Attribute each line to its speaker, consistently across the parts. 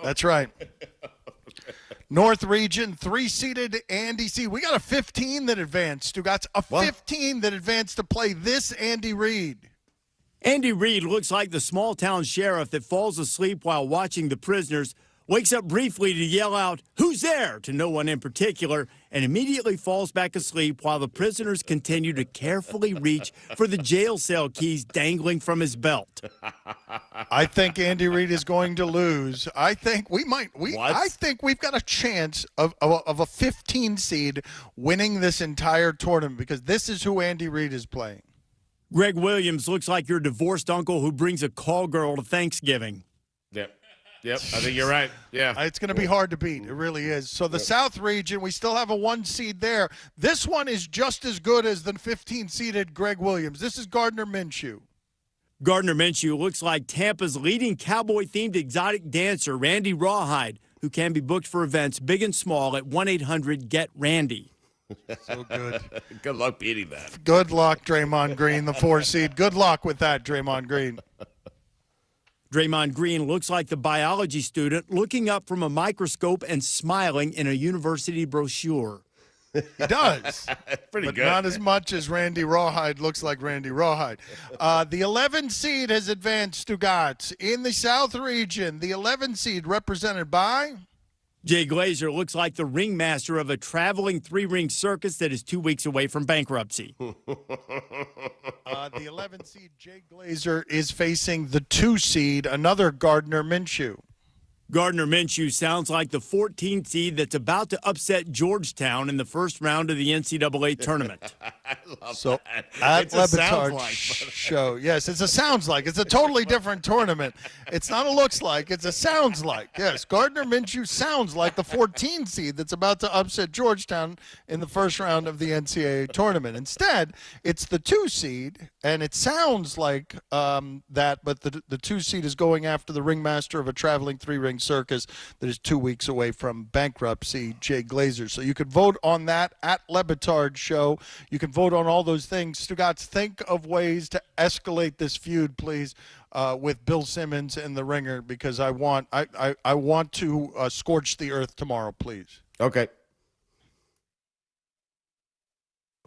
Speaker 1: That's right. North Region, 3-seeded Andy C. We got a 15 that advanced. Stugotz, a 15 that advanced to play this Andy Reid.
Speaker 2: Andy Reid looks like the small-town sheriff that falls asleep while watching the prisoners, wakes up briefly to yell out, "Who's there?" to no one in particular, and immediately falls back asleep while the prisoners continue to carefully reach for the jail cell keys dangling from his belt.
Speaker 1: I think Andy Reid is going to lose. I think I think we've got a chance of a 15 seed winning this entire tournament because this is who Andy Reid is playing.
Speaker 2: Greg Williams looks like your divorced uncle who brings a call girl to Thanksgiving.
Speaker 3: Yep, I think you're right. Yeah.
Speaker 1: It's going to be hard to beat. It really is. So the South region, we still have a 1 seed there. This one is just as good as the 15-seeded Greg Williams. This is Gardner Minshew.
Speaker 2: Gardner Minshew looks like Tampa's leading cowboy-themed exotic dancer, Randy Rawhide, who can be booked for events big and small at 1-800-GET-RANDY.
Speaker 1: So good.
Speaker 3: Good luck beating that.
Speaker 1: Good luck, Draymond Green, the 4 seed. Good luck with that, Draymond Green.
Speaker 2: Draymond Green looks like the biology student looking up from a microscope and smiling in a university brochure.
Speaker 1: He does.
Speaker 3: Pretty
Speaker 1: but
Speaker 3: good.
Speaker 1: Not as much as Randy Rawhide looks like Randy Rawhide. The 11 seed has advanced to Stugotz. In the South region, the 11 seed represented by
Speaker 2: Jay Glazer looks like the ringmaster of a traveling 3-ring circus that is 2 weeks away from bankruptcy.
Speaker 1: The 11 seed Jay Glazer is facing the 2 seed, another Gardner Minshew.
Speaker 2: Gardner Minshew sounds like the 14th seed that's about to upset Georgetown in the first round of the NCAA tournament.
Speaker 3: I love
Speaker 1: So
Speaker 3: that.
Speaker 1: at
Speaker 3: It's a
Speaker 1: Le
Speaker 3: sounds
Speaker 1: Batard
Speaker 3: like.
Speaker 1: show. Yes, it's a sounds like. It's a totally different tournament. It's not a looks like. It's a sounds like. Yes, Gardner Minshew sounds like the 14 seed that's about to upset Georgetown in the first round of the NCAA tournament. Instead, it's the 2 seed, and it sounds like that, but the 2 seed is going after the ringmaster of a traveling 3-ring circus that is 2 weeks away from bankruptcy, Jay Glazer. So you can vote on that at Le Batard show. You can vote on all those things. Stugotz, think of ways to escalate this feud, please, with Bill Simmons and the Ringer, because I want to scorch the earth tomorrow, please.
Speaker 3: Okay.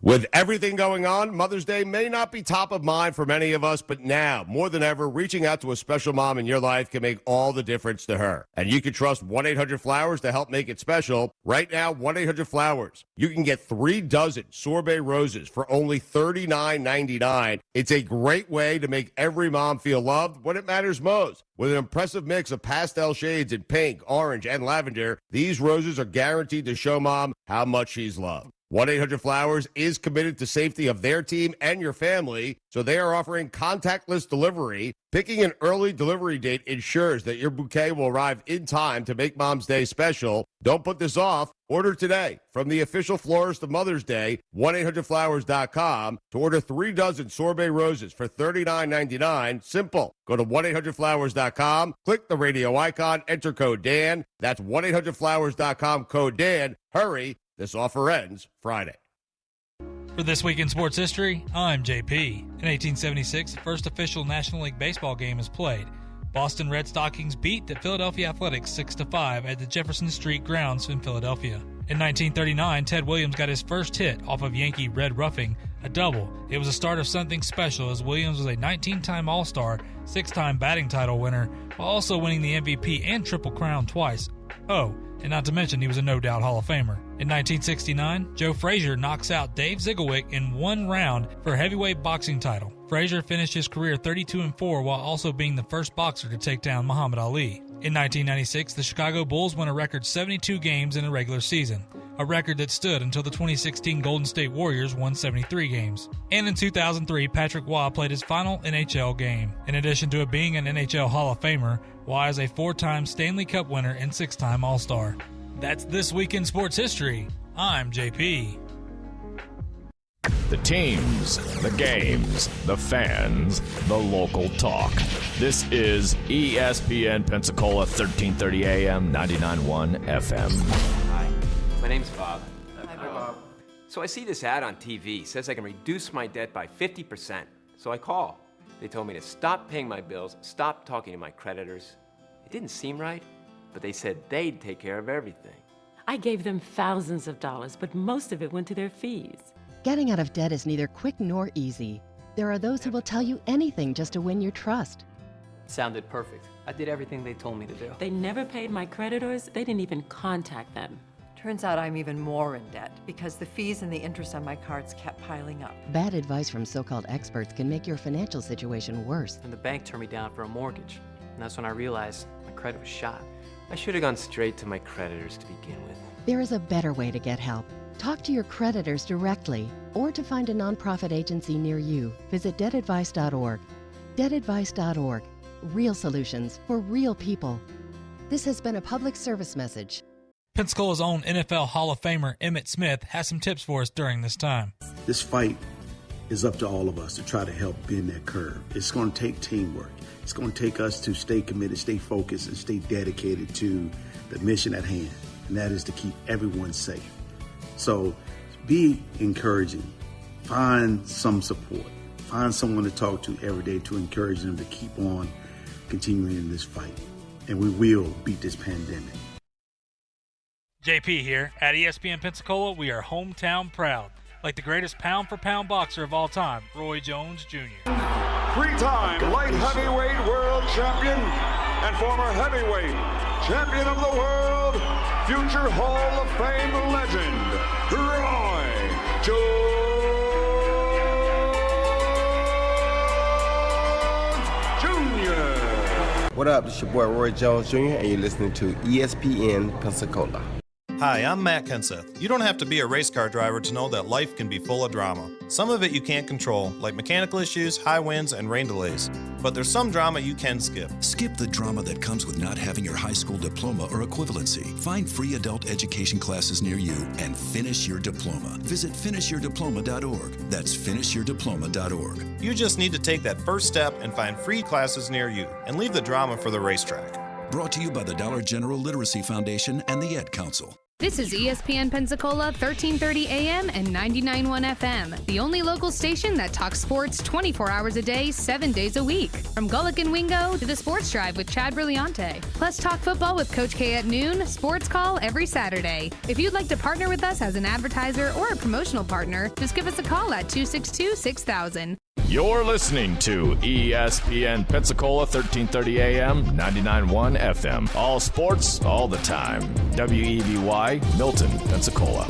Speaker 3: With everything going on, Mother's Day may not be top of mind for many of us, but now, more than ever, reaching out to a special mom in your life can make all the difference to her. And you can trust 1-800-Flowers to help make it special. Right now, 1-800-Flowers. You can get 3 dozen sorbet roses for only $39.99. It's a great way to make every mom feel loved when it matters most. With an impressive mix of pastel shades in pink, orange, and lavender, these roses are guaranteed to show mom how much she's loved. 1-800-Flowers is committed to safety of their team and your family, so they are offering contactless delivery. Picking an early delivery date ensures that your bouquet will arrive in time to make Mom's Day special. Don't put this off. Order today from the official florist of Mother's Day, 1-800-Flowers.com, to order 3 dozen sorbet roses for $39.99. Simple. Go to 1-800-Flowers.com, click the radio icon, enter code Dan. That's 1-800-Flowers.com, code Dan. Hurry. This offer ends Friday.
Speaker 4: For This Week in Sports History, I'm JP. In 1876, the first official National League Baseball game is played. Boston Red Stockings beat the Philadelphia Athletics 6-5 at the Jefferson Street grounds in Philadelphia. In 1939, Ted Williams got his first hit off of Yankee Red Roughing, a double. It was the start of something special as Williams was a 19-time All-Star, 6-time batting title winner, while also winning the MVP and Triple Crown twice. Oh, and not to mention he was a no-doubt Hall of Famer. In 1969, Joe Frazier knocks out Dave Zieglewick in 1 round for a heavyweight boxing title. Frazier finished his career 32-4 while also being the first boxer to take down Muhammad Ali. In 1996, the Chicago Bulls won a record 72 games in the regular season, a record that stood until the 2016 Golden State Warriors won 73 games. And in 2003, Patrick Waugh played his final NHL game. In addition to being an NHL Hall of Famer, Waugh is a 4-time Stanley Cup winner and 6-time All-Star. That's This Week in Sports History. I'm JP.
Speaker 5: The teams, the games, the fans, the local talk. This is ESPN Pensacola 1330 AM, 99.1 FM.
Speaker 6: Hi, my name's Bob. Hi, Bob. So I see this ad on TV. It says I can reduce my debt by 50%. So I call. They told me to stop paying my bills, stop talking to my creditors. It didn't seem right. but they said they'd take care of everything.
Speaker 7: I gave them thousands of dollars, but most of it went to their fees.
Speaker 8: Getting out of debt is neither quick nor easy. There are those who will tell you anything just to win your trust.
Speaker 9: Sounded perfect. I did everything they told me to do.
Speaker 7: They never paid my creditors. They didn't even contact them.
Speaker 10: Turns out I'm even more in debt because the fees and the interest on my cards kept piling up.
Speaker 8: Bad advice from so-called experts can make your financial situation worse.
Speaker 9: And the bank turned me down for a mortgage. And that's when I realized my credit was shot.
Speaker 6: I should have gone straight to my creditors to begin with.
Speaker 8: There is a better way to get help. Talk to your creditors directly, or to find a nonprofit agency near you, visit debtadvice.org. Debtadvice.org. Real solutions for real people. This has been a public service message.
Speaker 4: Pensacola's own NFL Hall of Famer Emmitt Smith has some tips for us during this time.
Speaker 11: This fight is up to all of us to try to help bend that curve. It's going to take teamwork. It's going to take us to stay committed, stay focused, and stay dedicated to the mission at hand, and that is to keep everyone safe. So be encouraging. Find some support. Find someone to talk to every day to encourage them to keep on continuing in this fight. And we will beat this pandemic.
Speaker 4: JP here. At ESPN Pensacola, we are hometown proud. Like the greatest pound-for-pound boxer of all time, Roy Jones Jr.
Speaker 12: Three-time light heavyweight world champion and former heavyweight champion of the world, future Hall of Fame legend, Roy Jones Jr.
Speaker 13: What up? This is your boy Roy Jones Jr. and you're listening to ESPN Pensacola.
Speaker 14: Hi, I'm Matt Kenseth. You don't have to be a race car driver to know that life can be full of drama. Some of it you can't control, like mechanical issues, high winds, and rain delays. But there's some drama you can skip.
Speaker 15: Skip the drama that comes with not having your high school diploma or equivalency. Find free adult education classes near you and finish your diploma. Visit finishyourdiploma.org. That's finishyourdiploma.org.
Speaker 14: You just need to take that first step and find free classes near you and leave the drama for the racetrack.
Speaker 15: Brought to you by the Dollar General Literacy Foundation and the Ed Council.
Speaker 16: This is ESPN Pensacola 1330 AM and 99.1 FM, the only local station that talks sports 24 hours a day, 7 days a week. From Gullick and Wingo to the Sports Drive with Chad Brillante. Plus talk football with Coach K at noon, sports call every Saturday. If you'd like to partner with us as an advertiser or a promotional partner, just give us a call at 262-6000.
Speaker 5: You're listening to ESPN Pensacola 1330 AM, 99.1 FM. All sports, all the time. WEBY, Milton, Pensacola.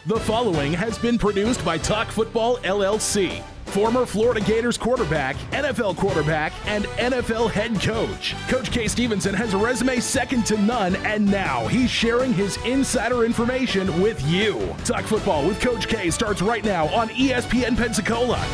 Speaker 17: The following has been produced by Talk Football LLC. Former Florida Gators quarterback, NFL quarterback, and NFL head coach. Coach K. Stevenson has a resume second to none, and now he's sharing his insider information with you. Talk Football with Coach K starts right now on ESPN Pensacola.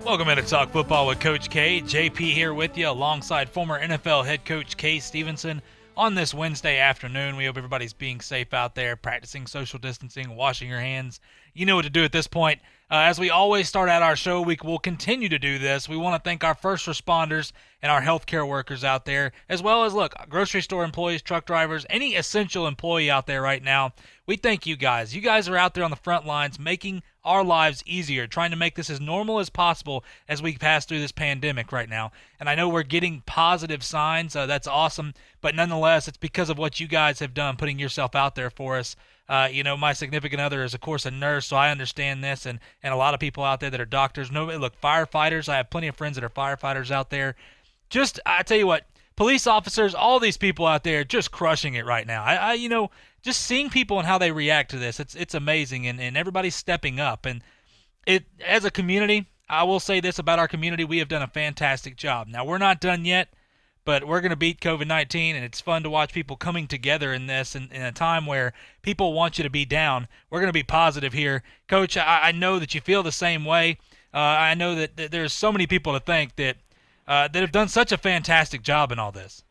Speaker 4: Welcome into Talk Football with Coach K. JP here with you alongside former NFL head coach K. Stevenson on this Wednesday afternoon. We hope everybody's being safe out there, practicing social distancing, washing your hands. You know what to do at this point. As we always start out our show, we will continue to do this. We want to thank our first responders and our healthcare workers out there, as well as, look, grocery store employees, truck drivers, any essential employee out there right now. We thank you guys. You guys are out there on the front lines making our lives easier, trying to make this as normal as possible as we pass through this pandemic right now. And I know we're getting positive signs. That's awesome. But nonetheless, it's because of what you guys have done, putting yourself out there for us. My significant other is, of course, a nurse, so I understand this, and a lot of people out there that are doctors. Look, firefighters, I have plenty of friends that are firefighters out there. Just, I tell you what, police officers, all these people out there just crushing it right now. Just seeing people and how they react to this, it's amazing, and everybody's stepping up. And as a community, I will say this about our community, we have done a fantastic job. Now, we're not done yet, but we're going to beat COVID-19, and it's fun to watch people coming together in this in a time where people want you to be down. We're going to be positive here. Coach, I know that you feel the same way. I know that there's so many people to thank that have done such a fantastic job in all this.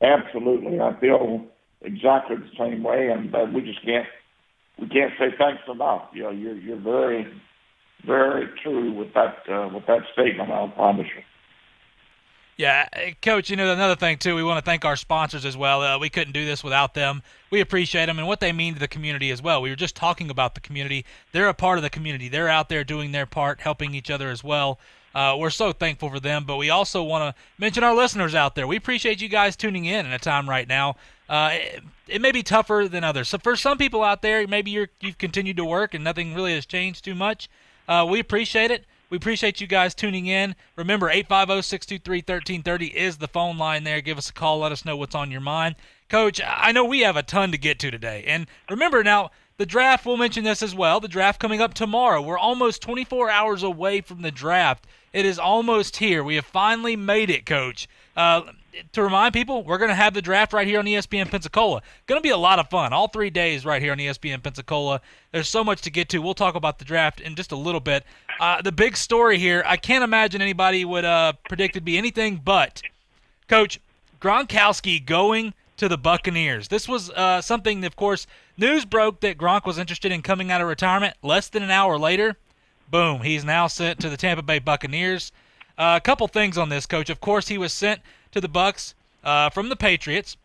Speaker 18: Absolutely. I feel exactly the same way, and we just can't say thanks enough. You're very, very true with that statement, I'll promise you.
Speaker 4: Yeah, Coach, another thing, too, we want to thank our sponsors as well. We couldn't do this without them. We appreciate them and what they mean to the community as well. We were just talking about the community. They're a part of the community. They're out there doing their part, helping each other as well. We're so thankful for them, but we also want to mention our listeners out there. We appreciate you guys tuning in a time right now. It may be tougher than others. So for some people out there, maybe you've continued to work and nothing really has changed too much. We appreciate it. We appreciate you guys tuning in. Remember, 850-623-1330 is the phone line there. Give us a call. Let us know what's on your mind. Coach, I know we have a ton to get to today. And remember now, the draft, we'll mention this as well, the draft coming up tomorrow. We're almost 24 hours away from the draft. It is almost here. We have finally made it, Coach. To remind people, we're going to have the draft right here on ESPN Pensacola. Going to be a lot of fun. All 3 days right here on ESPN Pensacola. There's so much to get to. We'll talk about the draft in just a little bit. The big story here, I can't imagine anybody would predict it'd be anything but, Coach, Gronkowski going to the Buccaneers. This was something, of course, news broke that Gronk was interested in coming out of retirement. Less than an hour later, boom, he's now sent to the Tampa Bay Buccaneers. A couple things on this, Coach. Of course, he was sent to the Bucs from the Patriots,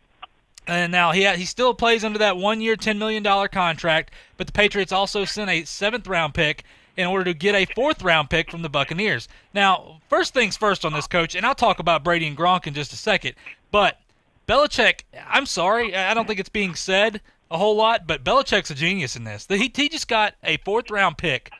Speaker 4: and now he still plays under that 1-year, $10 million contract, but the Patriots also sent a 7th-round pick in order to get a 4th-round pick from the Buccaneers. Now, first things first on this, Coach, and I'll talk about Brady and Gronk in just a second, but Belichick, I'm sorry, I don't think it's being said a whole lot, but Belichick's a genius in this. He just got a 4th-round pick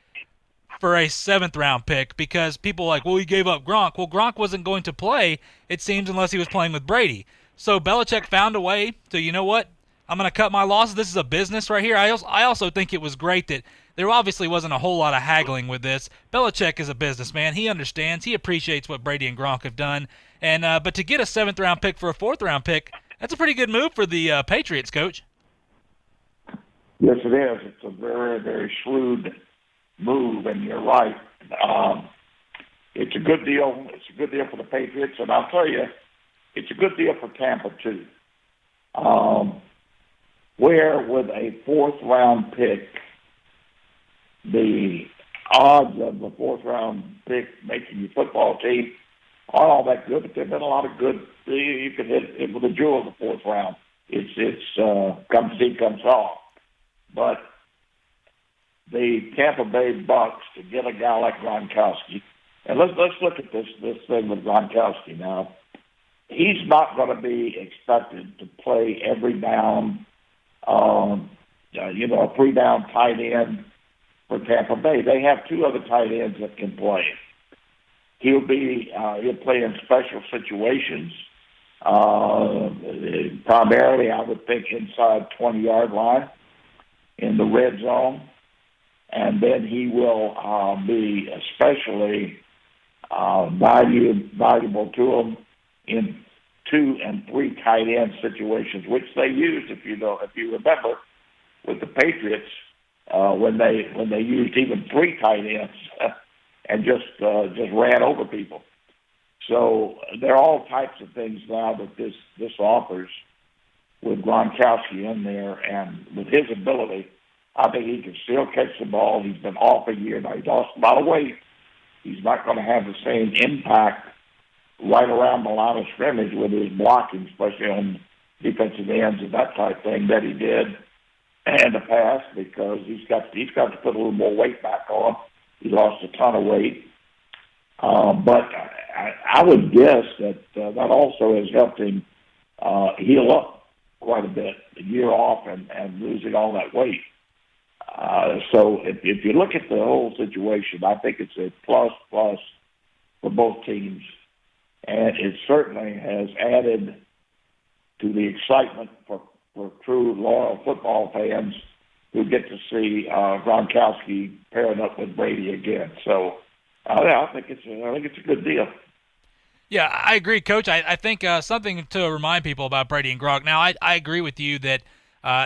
Speaker 4: for a 7th-round pick because people are like, well, he gave up Gronk. Well, Gronk wasn't going to play, it seems, unless he was playing with Brady. So Belichick found a way to, you know what, I'm going to cut my losses. This is a business right here. I also think it was great that there obviously wasn't a whole lot of haggling with this. Belichick is a businessman. He understands. He appreciates what Brady and Gronk have done. And but to get a 7th-round pick for a 4th-round pick, that's a pretty good move for the Patriots, Coach.
Speaker 18: Yes, it is. It's a very, very shrewd move, and you're right. It's a good deal. It's a good deal for the Patriots, and I'll tell you, it's a good deal for Tampa too. Where with a 4th-round pick, the odds of the 4th-round pick making your football team aren't all that good, but there've been a lot of good. You can hit it with a jewel in the 4th round. It's come see, come saw, but the Tampa Bay Bucks to get a guy like Gronkowski, and let's look at this thing with Gronkowski now. He's not going to be expected to play every down, a 3-down tight end for Tampa Bay. They have 2 other tight ends that can play. He'll play in special situations, primarily, I would think, inside 20-yard line in the red zone. And then he will be especially valuable to them in 2 and 3 tight end situations, which they used, if you remember, with the Patriots when they used even 3 tight ends and just ran over people. So there are all types of things now that this offers with Gronkowski in there, and with his ability, I think he can still catch the ball. He's been off a year now. He's lost a lot of weight. He's not going to have the same impact right around the line of scrimmage with his blocking, especially on defensive ends and that type of thing that he did in the past, because he's got to put a little more weight back on. He lost a ton of weight. But I would guess that also has helped him heal up quite a bit, a year off and losing all that weight. So if you look at the whole situation, I think it's a plus for both teams. And it certainly has added to the excitement for true loyal football fans who get to see Gronkowski pairing up with Brady again. So I think it's a good deal.
Speaker 4: Yeah, I agree, Coach. I think something to remind people about Brady and Gronk. Now, I agree with you that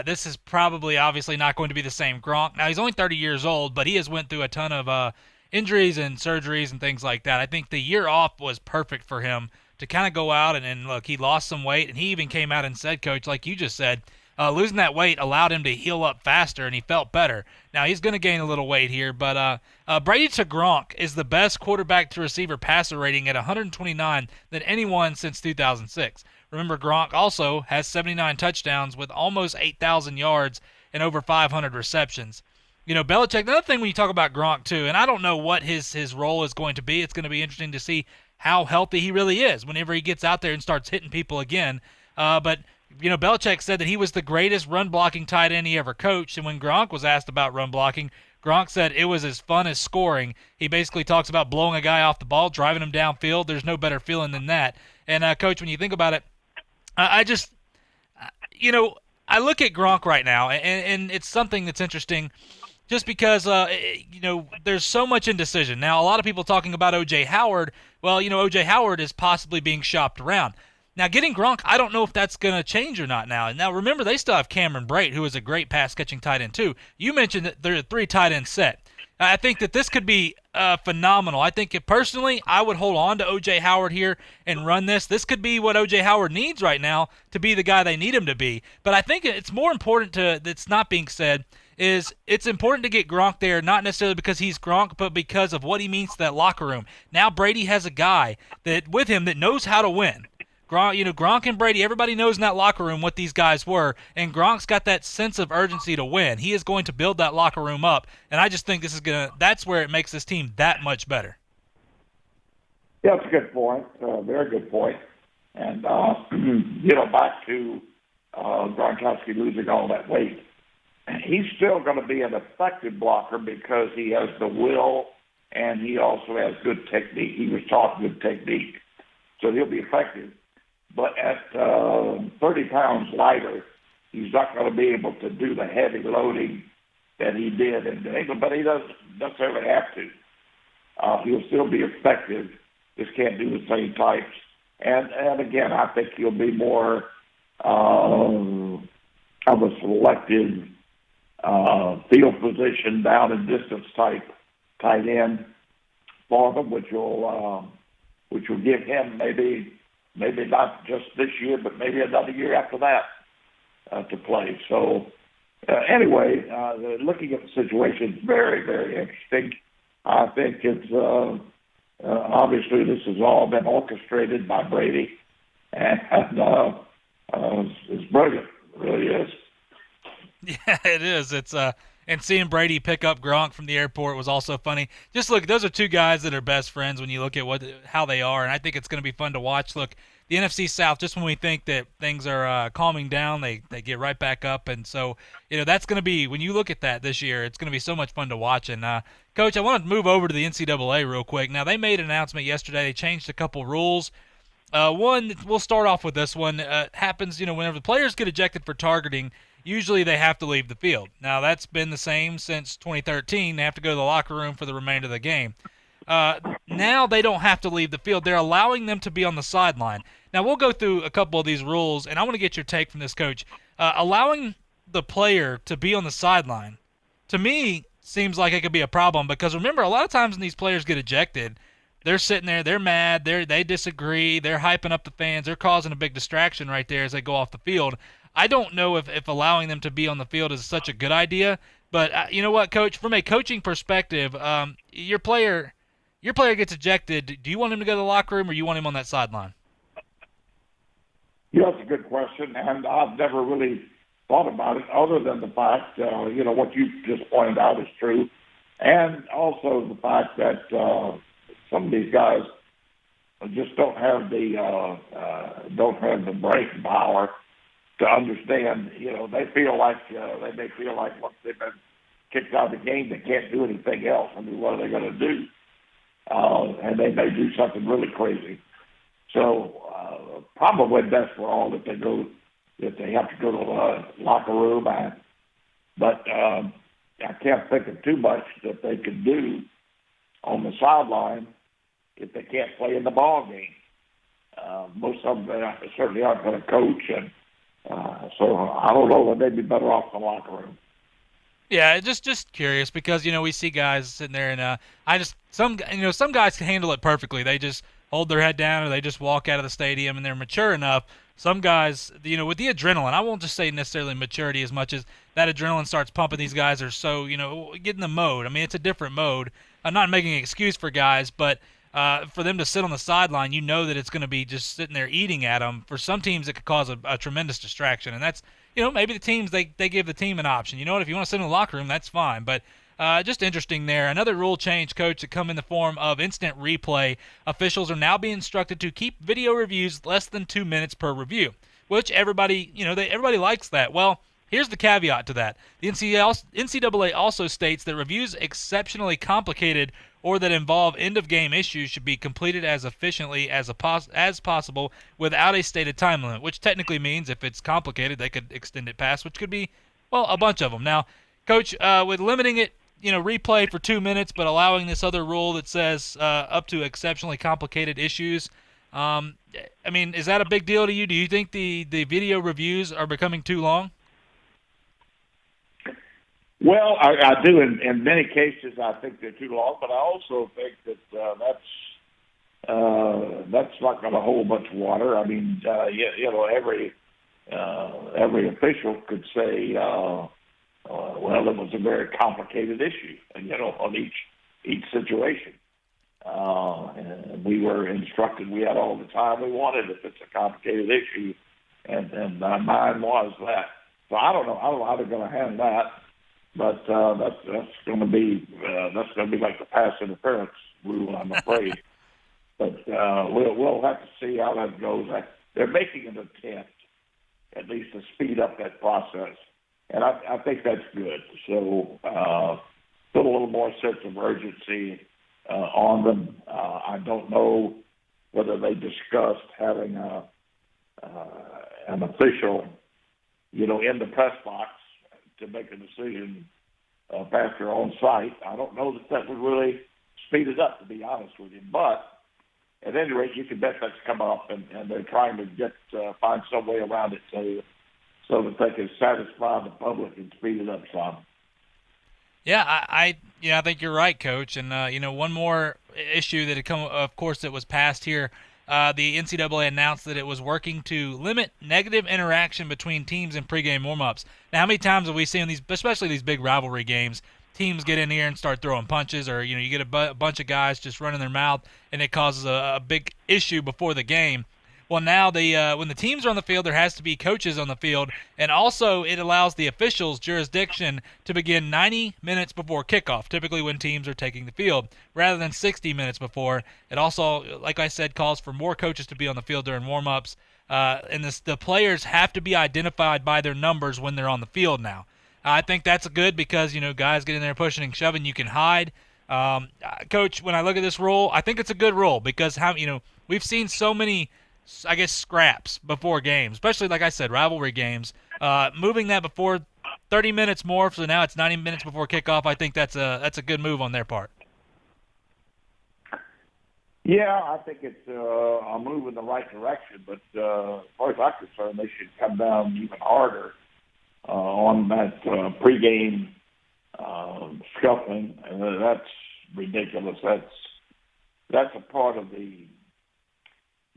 Speaker 4: this is probably obviously not going to be the same Gronk. Now, he's only 30 years old, but he has went through a ton of injuries and surgeries and things like that. I think the year off was perfect for him to kind of go out and look, he lost some weight, and he even came out and said, Coach, like you just said, Losing that weight allowed him to heal up faster, and he felt better. Now, he's going to gain a little weight here, but Brady to Gronk is the best quarterback-to-receiver passer rating at 129 than anyone since 2006. Remember, Gronk also has 79 touchdowns with almost 8,000 yards and over 500 receptions. You know, Belichick, another thing when you talk about Gronk, too, and I don't know what his role is going to be. It's going to be interesting to see how healthy he really is whenever he gets out there and starts hitting people again. But, you know, Belichick said that he was the greatest run-blocking tight end he ever coached, and when Gronk was asked about run-blocking, Gronk said it was as fun as scoring. He basically talks about blowing a guy off the ball, driving him downfield. There's no better feeling than that. And, Coach, when you think about it, I just, you know, I look at Gronk right now, and it's something that's interesting just because, you know, there's so much indecision. Now, a lot of people talking about O.J. Howard. Well, you know, O.J. Howard is possibly being shopped around. Now, getting Gronk, I don't know if that's going to change or not now. And now, remember, they still have Cameron Brate, who is a great pass-catching tight end, too. You mentioned that they're a 3 tight end set. I think that this could be phenomenal. I think personally, I would hold on to O.J. Howard here and run this. This could be what O.J. Howard needs right now to be the guy they need him to be. But I think it's more important that's not being said is it's important to get Gronk there, not necessarily because he's Gronk, but because of what he means to that locker room. Now Brady has a guy that with him that knows how to win. Gronk and Brady, everybody knows in that locker room what these guys were, and Gronk's got that sense of urgency to win. He is going to build that locker room up, and I just think that's where it makes this team that much better.
Speaker 18: Yeah, that's a good point. Very good point. And, you know, back to Gronkowski losing all that weight, he's still going to be an effective blocker because he has the will and he also has good technique. He was taught good technique. So he'll be effective. But at 30 pounds lighter, he's not going to be able to do the heavy loading that he did in New England, but he doesn't necessarily have to. He'll still be effective, just can't do the same types. And again, I think he'll be more of a selective field position, down and distance type tight end for them, which will give him maybe not just this year, but maybe another year after that to play. So anyway, looking at the situation, very, very interesting. I think it's obviously this has all been orchestrated by Brady, and it's brilliant. It really is.
Speaker 4: Yeah, it is. It's and seeing Brady pick up Gronk from the airport was also funny. Just look, those are two guys that are best friends when you look at how they are, and I think it's going to be fun to watch. Look, the NFC South, just when we think that things are calming down, they get right back up, and so that's going to be, when you look at that this year, it's going to be so much fun to watch. And Coach, I want to move over to the NCAA real quick. Now, they made an announcement yesterday. They changed a couple rules. One, we'll start off with this one. Happens, whenever the players get ejected for targeting, usually they have to leave the field. Now, that's been the same since 2013. They have to go to the locker room for the remainder of the game. Now they don't have to leave the field. They're allowing them to be on the sideline. Now, we'll go through a couple of these rules, and I want to get your take from this, Coach. Allowing the player to be on the sideline, to me, seems like it could be a problem because, remember, a lot of times when these players get ejected, they're sitting there, they're mad, they disagree, they're hyping up the fans, they're causing a big distraction right there as they go off the field. I don't know if allowing them to be on the field is such a good idea, but you know what, Coach? From a coaching perspective, your player gets ejected. Do you want him to go to the locker room, or you want him on that sideline?
Speaker 18: Yeah, that's a good question, and I've never really thought about it other than the fact, what you just pointed out is true, and also the fact that some of these guys just don't have the brain power to understand. They feel like they may feel like once they've been kicked out of the game, they can't do anything else. I mean, what are they going to do? And they may do something really crazy. So probably best for all that they have to go to the locker room. But I can't think of too much that they could do on the sideline if they can't play in the ball game. Most of them certainly aren't going to coach, and so I don't know. They'd be better off in the locker room.
Speaker 4: Yeah, just curious because we see guys sitting there, and some guys can handle it perfectly. They just hold their head down, or they just walk out of the stadium, and they're mature enough. some guys, with the adrenaline, I won't just say necessarily maturity as much as that adrenaline starts pumping. These guys are so, get in the mode. I mean, it's a different mode. I'm not making an excuse for guys, but for them to sit on the sideline, that it's going to be just sitting there eating at them. For some teams, it could cause a tremendous distraction, and that's, maybe the teams, they give the team an option. You know what, if you want to sit in the locker room, that's fine, but just interesting there. Another rule change, Coach, that come in the form of instant replay. Officials are now being instructed to keep video reviews less than 2 minutes per review, which everybody, everybody likes that. Well, here's the caveat to that. The NCAA also states that reviews exceptionally complicated or that involve end-of-game issues should be completed as efficiently as possible without a stated time limit, which technically means if it's complicated, they could extend it past, which could be, well, a bunch of them. Now, Coach, with limiting it, replay for 2 minutes, but allowing this other rule that says up to exceptionally complicated issues, I mean, is that a big deal to you? Do you think the video reviews are becoming too long?
Speaker 18: Well, I do. In many cases, I think they're too long, but I also think that that's not going to hold much water. I mean, every official could say, well, it was a very complicated issue, on each situation. And we were instructed we had all the time we wanted if it's a complicated issue, and mine was that. So I don't know how they're going to handle that. But that's going to be like the pass interference rule, I'm afraid. But we'll have to see how that goes. They're making an attempt, at least, to speed up that process, and I think that's good. So put a little more sense of urgency on them. I don't know whether they discussed having an official, in the press box to make a decision faster on site. I don't know that would really speed it up, to be honest with you. But at any rate, you can bet that's come up, and they're trying to find some way around it so that they can satisfy the public and speed it up some.
Speaker 4: Yeah, I think you're right, Coach. And one more issue that had come, of course, that was passed here. The NCAA announced that it was working to limit negative interaction between teams in pregame warm-ups. Now, how many times have we seen these, especially these big rivalry games, teams get in here and start throwing punches, or you get a bunch of guys just running their mouth, and it causes a big issue before the game. Well, now when the teams are on the field, there has to be coaches on the field, and also it allows the officials' jurisdiction to begin 90 minutes before kickoff, typically when teams are taking the field, rather than 60 minutes before. It also, like I said, calls for more coaches to be on the field during warm-ups, and the players have to be identified by their numbers when they're on the field now. I think that's good because, guys get in there pushing and shoving, you can hide. Coach, when I look at this rule, I think it's a good rule because we've seen so many, I guess, scraps before games, especially, like I said, rivalry games. Moving that before 30 minutes more, so now it's 90 minutes before kickoff, I think that's a good move on their part.
Speaker 18: Yeah, I think it's a move in the right direction, but as far as I'm concerned, they should come down even harder on that pregame scuffling. That's ridiculous. That's a part of the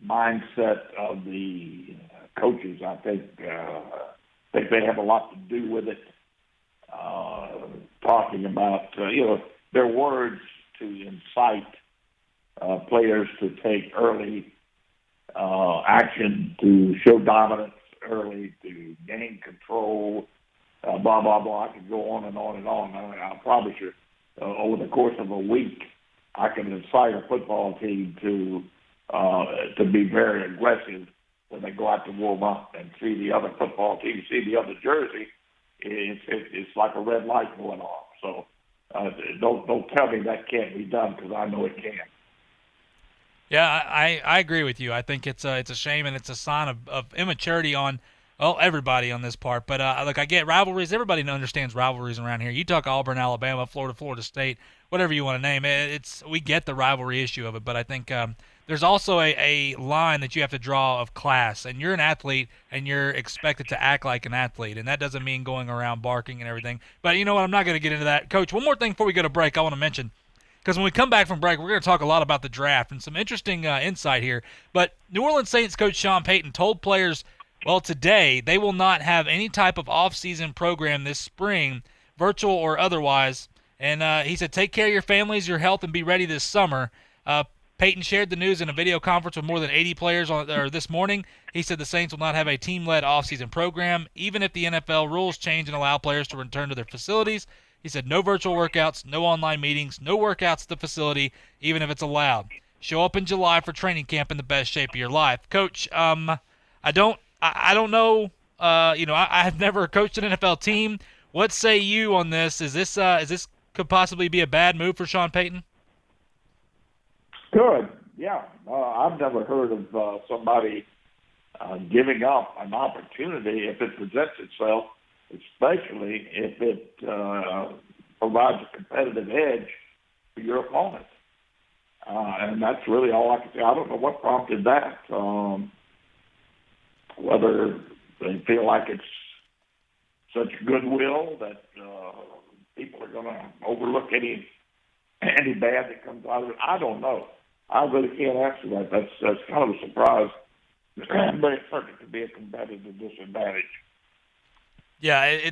Speaker 18: mindset of the coaches. I think they have a lot to do with it. Talking about their words to incite players to take early action, to show dominance early, to gain control, blah, blah, blah. I could go on and on and on. I promise you, over the course of a week, I can incite a football team to be very aggressive when they go out to warm up and see the other football team, see the other jersey. It's like a red light going off. So don't tell me that can't be done, because I know it can.
Speaker 4: Yeah, I agree with you. I think it's a shame, and it's a sign of immaturity on everybody on this part. But look, I get rivalries. Everybody understands rivalries around here. You talk Auburn, Alabama, Florida State, whatever you want to name it. We get the rivalry issue of it, but I think there's also a line that you have to draw of class, and you're an athlete, and you're expected to act like an athlete, and that doesn't mean going around barking and everything. But you know what? I'm not going to get into that. Coach, one more thing before we go to break I want to mention. because when we come back from break, we're going to talk a lot about the draft and some interesting insight here. But New Orleans Saints coach Sean Payton told players, well, today they will not have any type of off-season program this spring, virtual or otherwise. And he said, take care of your families, your health, and be ready this summer. Payton shared the news in a video conference with more than 80 players this morning. He said the Saints will not have a team-led off-season program, even if the NFL rules change and allow players to return to their facilities. He said no virtual workouts, no online meetings, no workouts at the facility, even if it's allowed. Show up in July for training camp in the best shape of your life. Coach, I don't know. I have never coached an NFL team. What say you on this? Is this could possibly be a bad move for Sean Payton?
Speaker 18: Good, yeah. I've never heard of somebody giving up an opportunity if it presents itself, especially if it provides a competitive edge for your opponent. And that's really all I can say. I don't know what prompted that. Whether they feel like it's such goodwill that people are going to overlook any bad that comes out of it, I don't know. I really can't answer that. That's kind of a surprise, but it certainly could be a competitive disadvantage.
Speaker 4: Yeah,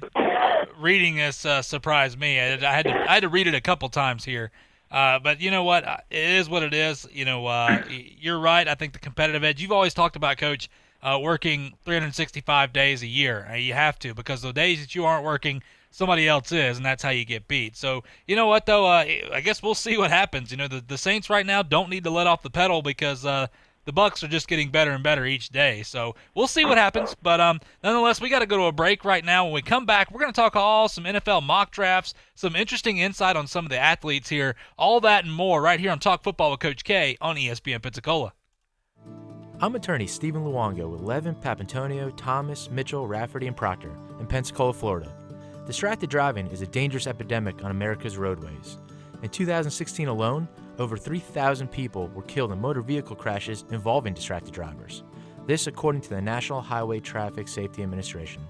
Speaker 4: reading this surprised me. I had to read it a couple times here, but you know what? It is what it is. You're right. I think the competitive edge. You've always talked about, Coach, working 365 days a year. You have to, because the days that you aren't working, somebody else is, and that's how you get beat. So, you know what, though? I guess we'll see what happens. The Saints right now don't need to let off the pedal because the Bucs are just getting better and better each day. So we'll see what happens. But nonetheless, we got to go to a break right now. When we come back, we're going to talk some NFL mock drafts, some interesting insight on some of the athletes here, all that and more right here on Talk Football with Coach K on ESPN Pensacola.
Speaker 19: I'm attorney Stephen Luongo with Levin, Papantonio, Thomas, Mitchell, Rafferty, and Proctor in Pensacola, Florida. Distracted driving is a dangerous epidemic on America's roadways. In 2016 alone, over 3,000 people were killed in motor vehicle crashes involving distracted drivers. This according to the National Highway Traffic Safety Administration.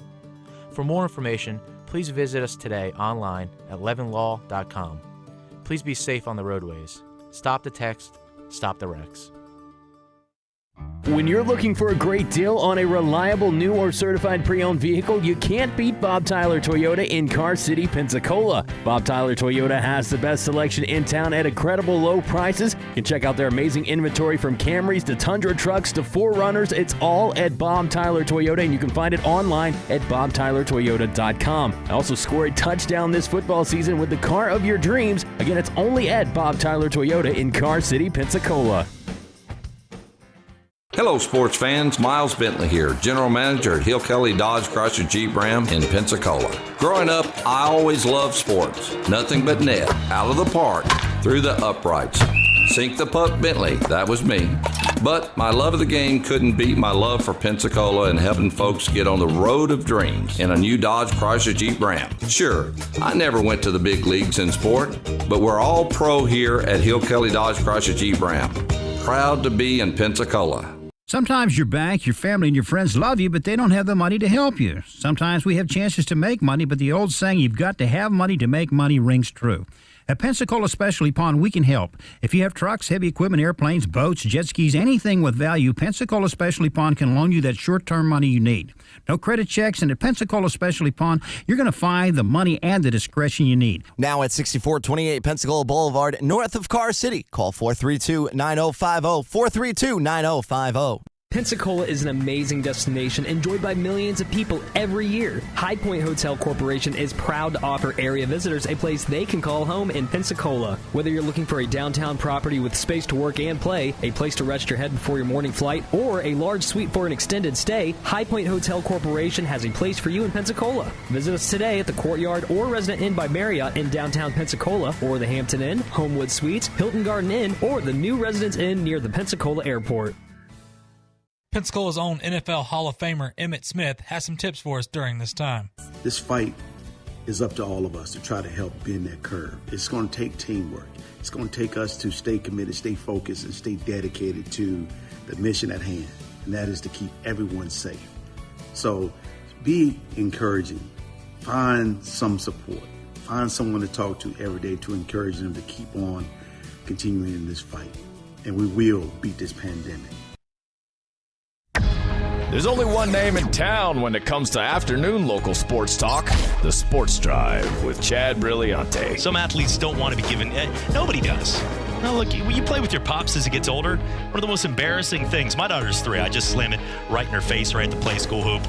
Speaker 19: For more information, please visit us today online at levinlaw.com. Please be safe on the roadways. Stop the text, stop the wrecks.
Speaker 17: When you're looking for a great deal on a reliable new or certified pre-owned vehicle, you can't beat Bob Tyler Toyota in Car City, Pensacola. Bob Tyler Toyota has the best selection in town at incredible low prices. You can check out their amazing inventory from Camrys to Tundra trucks to 4Runners. It's all at Bob Tyler Toyota, and you can find it online at bobtylertoyota.com. Also score a touchdown this football season with the car of your dreams. Again, it's only at Bob Tyler Toyota in Car City, Pensacola.
Speaker 20: Hello, sports fans. Miles Bentley here, General Manager at Hill Kelly Dodge Chrysler Jeep Ram in Pensacola. Growing up, I always loved sports. Nothing but net, out of the park, through the uprights. Sink the puck Bentley, that was me. But my love of the game couldn't beat my love for Pensacola and helping folks get on the road of dreams in a new Dodge Chrysler Jeep Ram. Sure, I never went to the big leagues in sport, but we're all pro here at Hill Kelly Dodge Chrysler Jeep Ram. Proud to be in Pensacola.
Speaker 21: Sometimes your bank, your family, and your friends love you, but they don't have the money to help you. Sometimes we have chances to make money, but the old saying, you've got to have money to make money, rings true. At Pensacola Specialty Pond, we can help. If you have trucks, heavy equipment, airplanes, boats, jet skis, anything with value, Pensacola Specialty Pond can loan you that short-term money you need. No credit checks, and at Pensacola Specialty Pond, you're going to find the money and the discretion you need.
Speaker 22: Now at 6428 Pensacola Boulevard, north of Car City. Call 432-9050, 432-9050.
Speaker 23: Pensacola is an amazing destination enjoyed by millions of people every year. High Point Hotel Corporation is proud to offer area visitors a place they can call home in Pensacola. Whether you're looking for a downtown property with space to work and play, a place to rest your head before your morning flight, or a large suite for an extended stay, High Point Hotel Corporation has a place for you in Pensacola. Visit us today at the Courtyard or Resident Inn by Marriott in downtown Pensacola, or the Hampton Inn, Homewood Suites, Hilton Garden Inn, or the new Residence Inn near the Pensacola Airport.
Speaker 4: Pensacola's own NFL Hall of Famer Emmitt Smith has some tips for us during this time.
Speaker 11: This fight is up to all of us to try to help bend that curve. It's going to take teamwork. It's going to take us to stay committed, stay focused, and stay dedicated to the mission at hand, and that is to keep everyone safe. So be encouraging. Find some support. Find someone to talk to every day to encourage them to keep on continuing in this fight, and we will beat this pandemic.
Speaker 5: There's only one name in town when it comes to afternoon local sports talk. The Sports Drive with Chad Brilliante.
Speaker 1: Some athletes don't want to be given... nobody does. No, look, when you play with your pops as it gets older, one of the most embarrassing things... My daughter's 3. I just slammed it right in her face right at the play school hoop.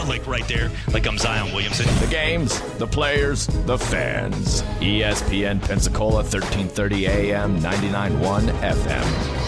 Speaker 1: Like right there, like I'm Zion Williamson.
Speaker 5: The games, the players, the fans. ESPN Pensacola, 1330 AM, 99.1 FM.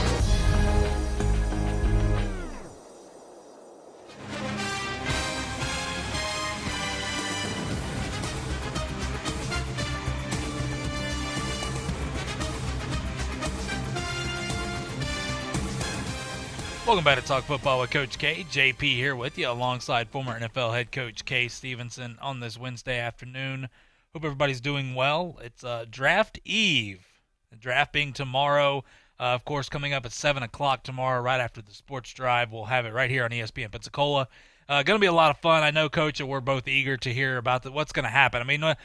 Speaker 4: Welcome back to Talk Football with Coach K. JP here with you alongside former NFL head coach Kay Stevenson on this Wednesday afternoon. Hope everybody's doing well. It's draft eve. The draft being tomorrow. Of course, coming up at 7 o'clock tomorrow right after the Sports Drive. We'll have it right here on ESPN Pensacola. Going to be a lot of fun. I know, Coach, that we're both eager to hear about what's going to happen. I mean, I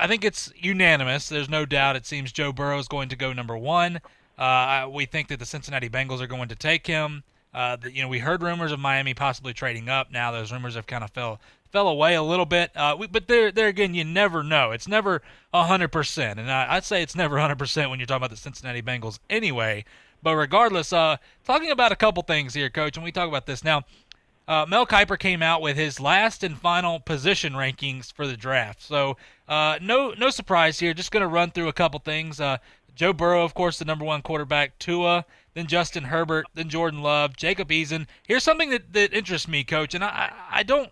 Speaker 4: think it's unanimous. There's no doubt it seems Joe Burrow is going to go number 1. We think that the Cincinnati Bengals are going to take him. We heard rumors of Miami possibly trading up. Now those rumors have kind of fell away a little bit. But there again, you never know. It's never 100%, and I'd say it's never 100% when you're talking about the Cincinnati Bengals anyway. But regardless, talking about a couple things here, Coach, and we talk about this now. Mel Kiper came out with his last and final position rankings for the draft. So no surprise here. Just going to run through a couple things. Joe Burrow, of course, the number 1 quarterback, Tua, then Justin Herbert, then Jordan Love, Jacob Eason. Here's something that interests me, Coach, and I don't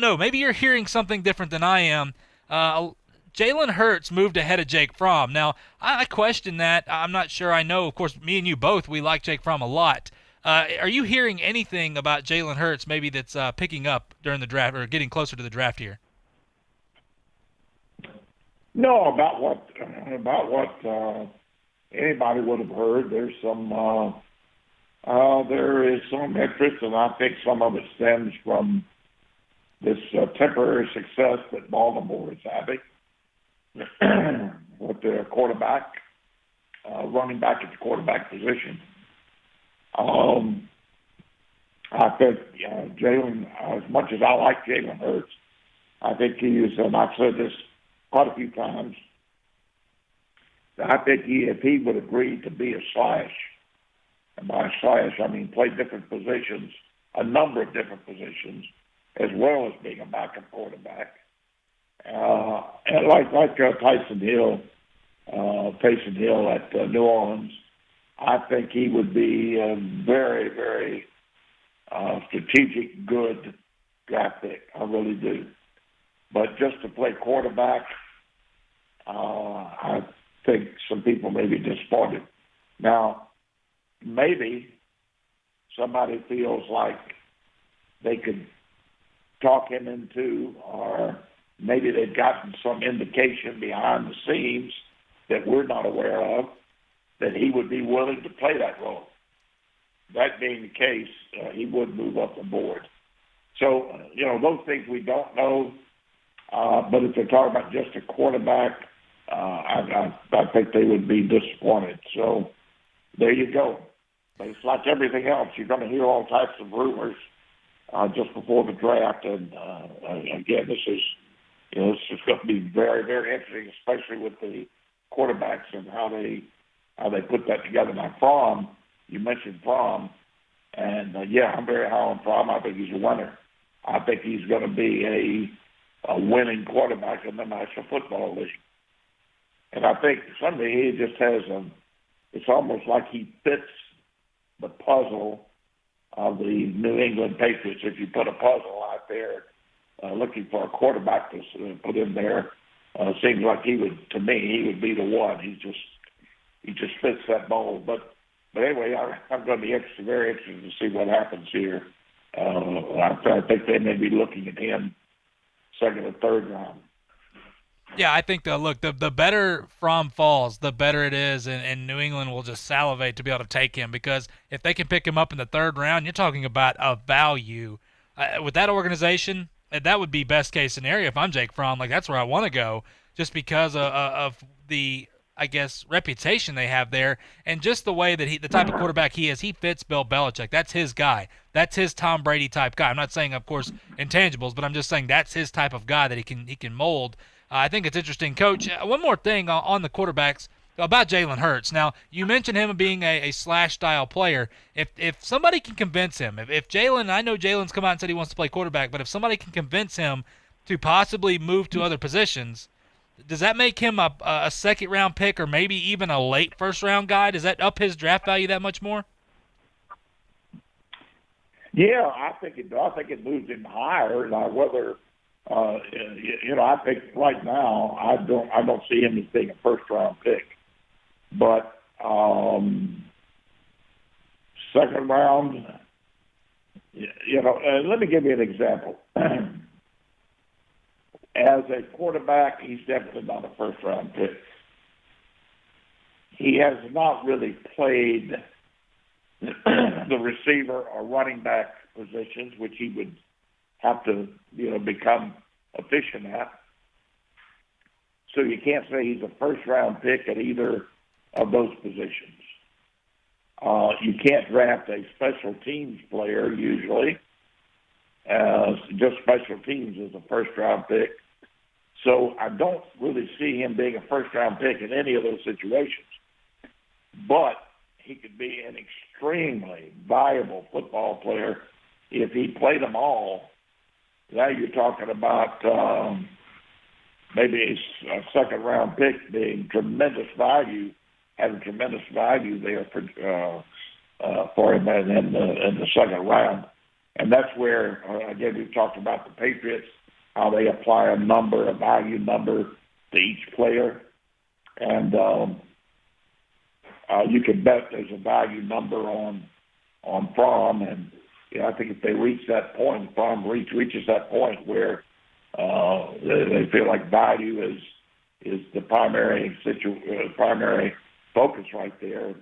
Speaker 4: know. Maybe you're hearing something different than I am. Jalen Hurts moved ahead of Jake Fromm. Now, I question that. I'm not sure I know. Of course, me and you both, we like Jake Fromm a lot. Are you hearing anything about Jalen Hurts maybe that's picking up during the draft or getting closer to the draft here?
Speaker 18: No, about what anybody would have heard. There is some interest, and I think some of it stems from this temporary success that Baltimore is having with their quarterback, running back at the quarterback position. I think Jalen, as much as I like Jalen Hurts, I think he is, and I've said this quite a few times, I think if he would agree to be a slash, and by slash I mean play different positions, a number of different positions, as well as being a backup quarterback, and like Taysom Hill at New Orleans, I think he would be a very, very strategic, good draft pick. I really do. But just to play quarterback, I think some people may be disappointed. Now, maybe somebody feels like they could talk him into, or maybe they've gotten some indication behind the scenes that we're not aware of, that he would be willing to play that role. That being the case, he would move up the board. So, those things we don't know. But if they're talking about just a quarterback, I think they would be disappointed. So there you go. But it's like everything else. You're going to hear all types of rumors just before the draft. And, again, this is going to be very, very interesting, especially with the quarterbacks and how they put that together. Now, Fromm, you mentioned Fromm. And, I'm very high on Fromm. I think he's a winner. I think he's going to be a winning quarterback in the National Football League. And I think Sunday he just has it's almost like he fits the puzzle of the New England Patriots. If you put a puzzle out there looking for a quarterback to put in there, seems like he would be the one. He just fits that mold. But anyway, I'm going to be very interested to see what happens here. I think they may be looking at him second or third round.
Speaker 4: Yeah, I think the better Fromm falls, the better it is, and New England will just salivate to be able to take him, because if they can pick him up in the third round, you're talking about a value. With that organization, that would be best case scenario if I'm Jake Fromm. Like, that's where I want to go, just because of the I guess, reputation they have there, and just the way that the type of quarterback he is, he fits Bill Belichick. That's his guy. That's his Tom Brady type guy. I'm not saying, of course, intangibles, but I'm just saying that's his type of guy that he can mold. I think it's interesting. Coach, one more thing on the quarterbacks about Jalen Hurts. Now, you mentioned him being a slash-style player. If somebody can convince him, if Jalen, I know Jalen's come out and said he wants to play quarterback, but if somebody can convince him to possibly move to other positions, does that make him a second-round pick or maybe even a late first-round guy? Does that up his draft value that much more?
Speaker 18: Yeah, I think it does. I think it moves him higher. Now, whether I think right now I don't see him as being a first-round pick, but second round. Let me give you an example. As a quarterback, he's definitely not a first-round pick. He has not really played the receiver or running back positions, which he would have to, become efficient at. So you can't say he's a first-round pick at either of those positions. You can't draft a special teams player usually. Just special teams is a first-round pick. So I don't really see him being a first-round pick in any of those situations. But he could be an extremely valuable football player if he played them all. Now you're talking about maybe a second-round pick being tremendous value, having tremendous value there for him in the second round. And that's where, again, we've talked about the Patriots, how they apply a value number to each player. And you can bet there's a value number on Fromm. And I think if they reach that point, Fromm reaches that point where they feel like value is the primary focus right there,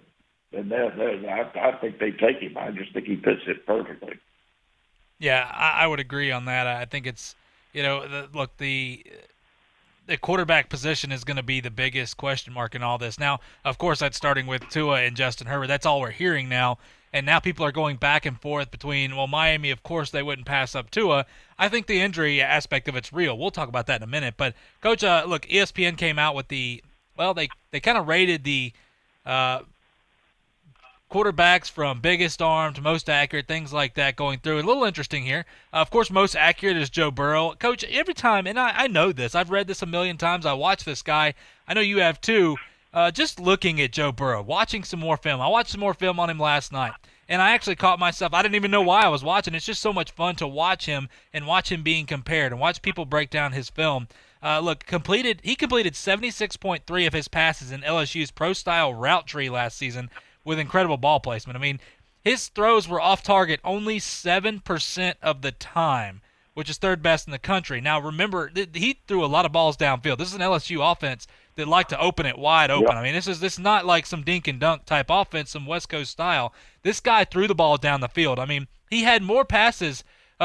Speaker 18: then I think they take him. I just think he fits it perfectly.
Speaker 4: Yeah, I would agree on that. I think it's, the quarterback position is going to be the biggest question mark in all this. Now, of course, that's starting with Tua and Justin Herbert. That's all we're hearing now. And now people are going back and forth between, Miami, of course, they wouldn't pass up Tua. I think the injury aspect of it's real. We'll talk about that in a minute. But, Coach, look, ESPN came out with they kind of rated the quarterbacks from biggest arm to most accurate, things like that going through. A little interesting here. Of course, most accurate is Joe Burrow. Coach, every time, and I know this, I've read this a million times, I watch this guy, I know you have too, just looking at Joe Burrow, watching some more film. I watched some more film on him last night, and I actually caught myself, I didn't even know why I was watching. It's just so much fun to watch him and watch him being compared and watch people break down his film. He completed 76.3 of his passes in LSU's pro-style route tree last season, with incredible ball placement. I mean, his throws were off target only 7% of the time, which is third best in the country. Now, remember, he threw a lot of balls downfield. This is an LSU offense that like to open it wide open. Yep. I mean, this is not like some dink and dunk type offense, some West Coast style. This guy threw the ball down the field. I mean, he had more passes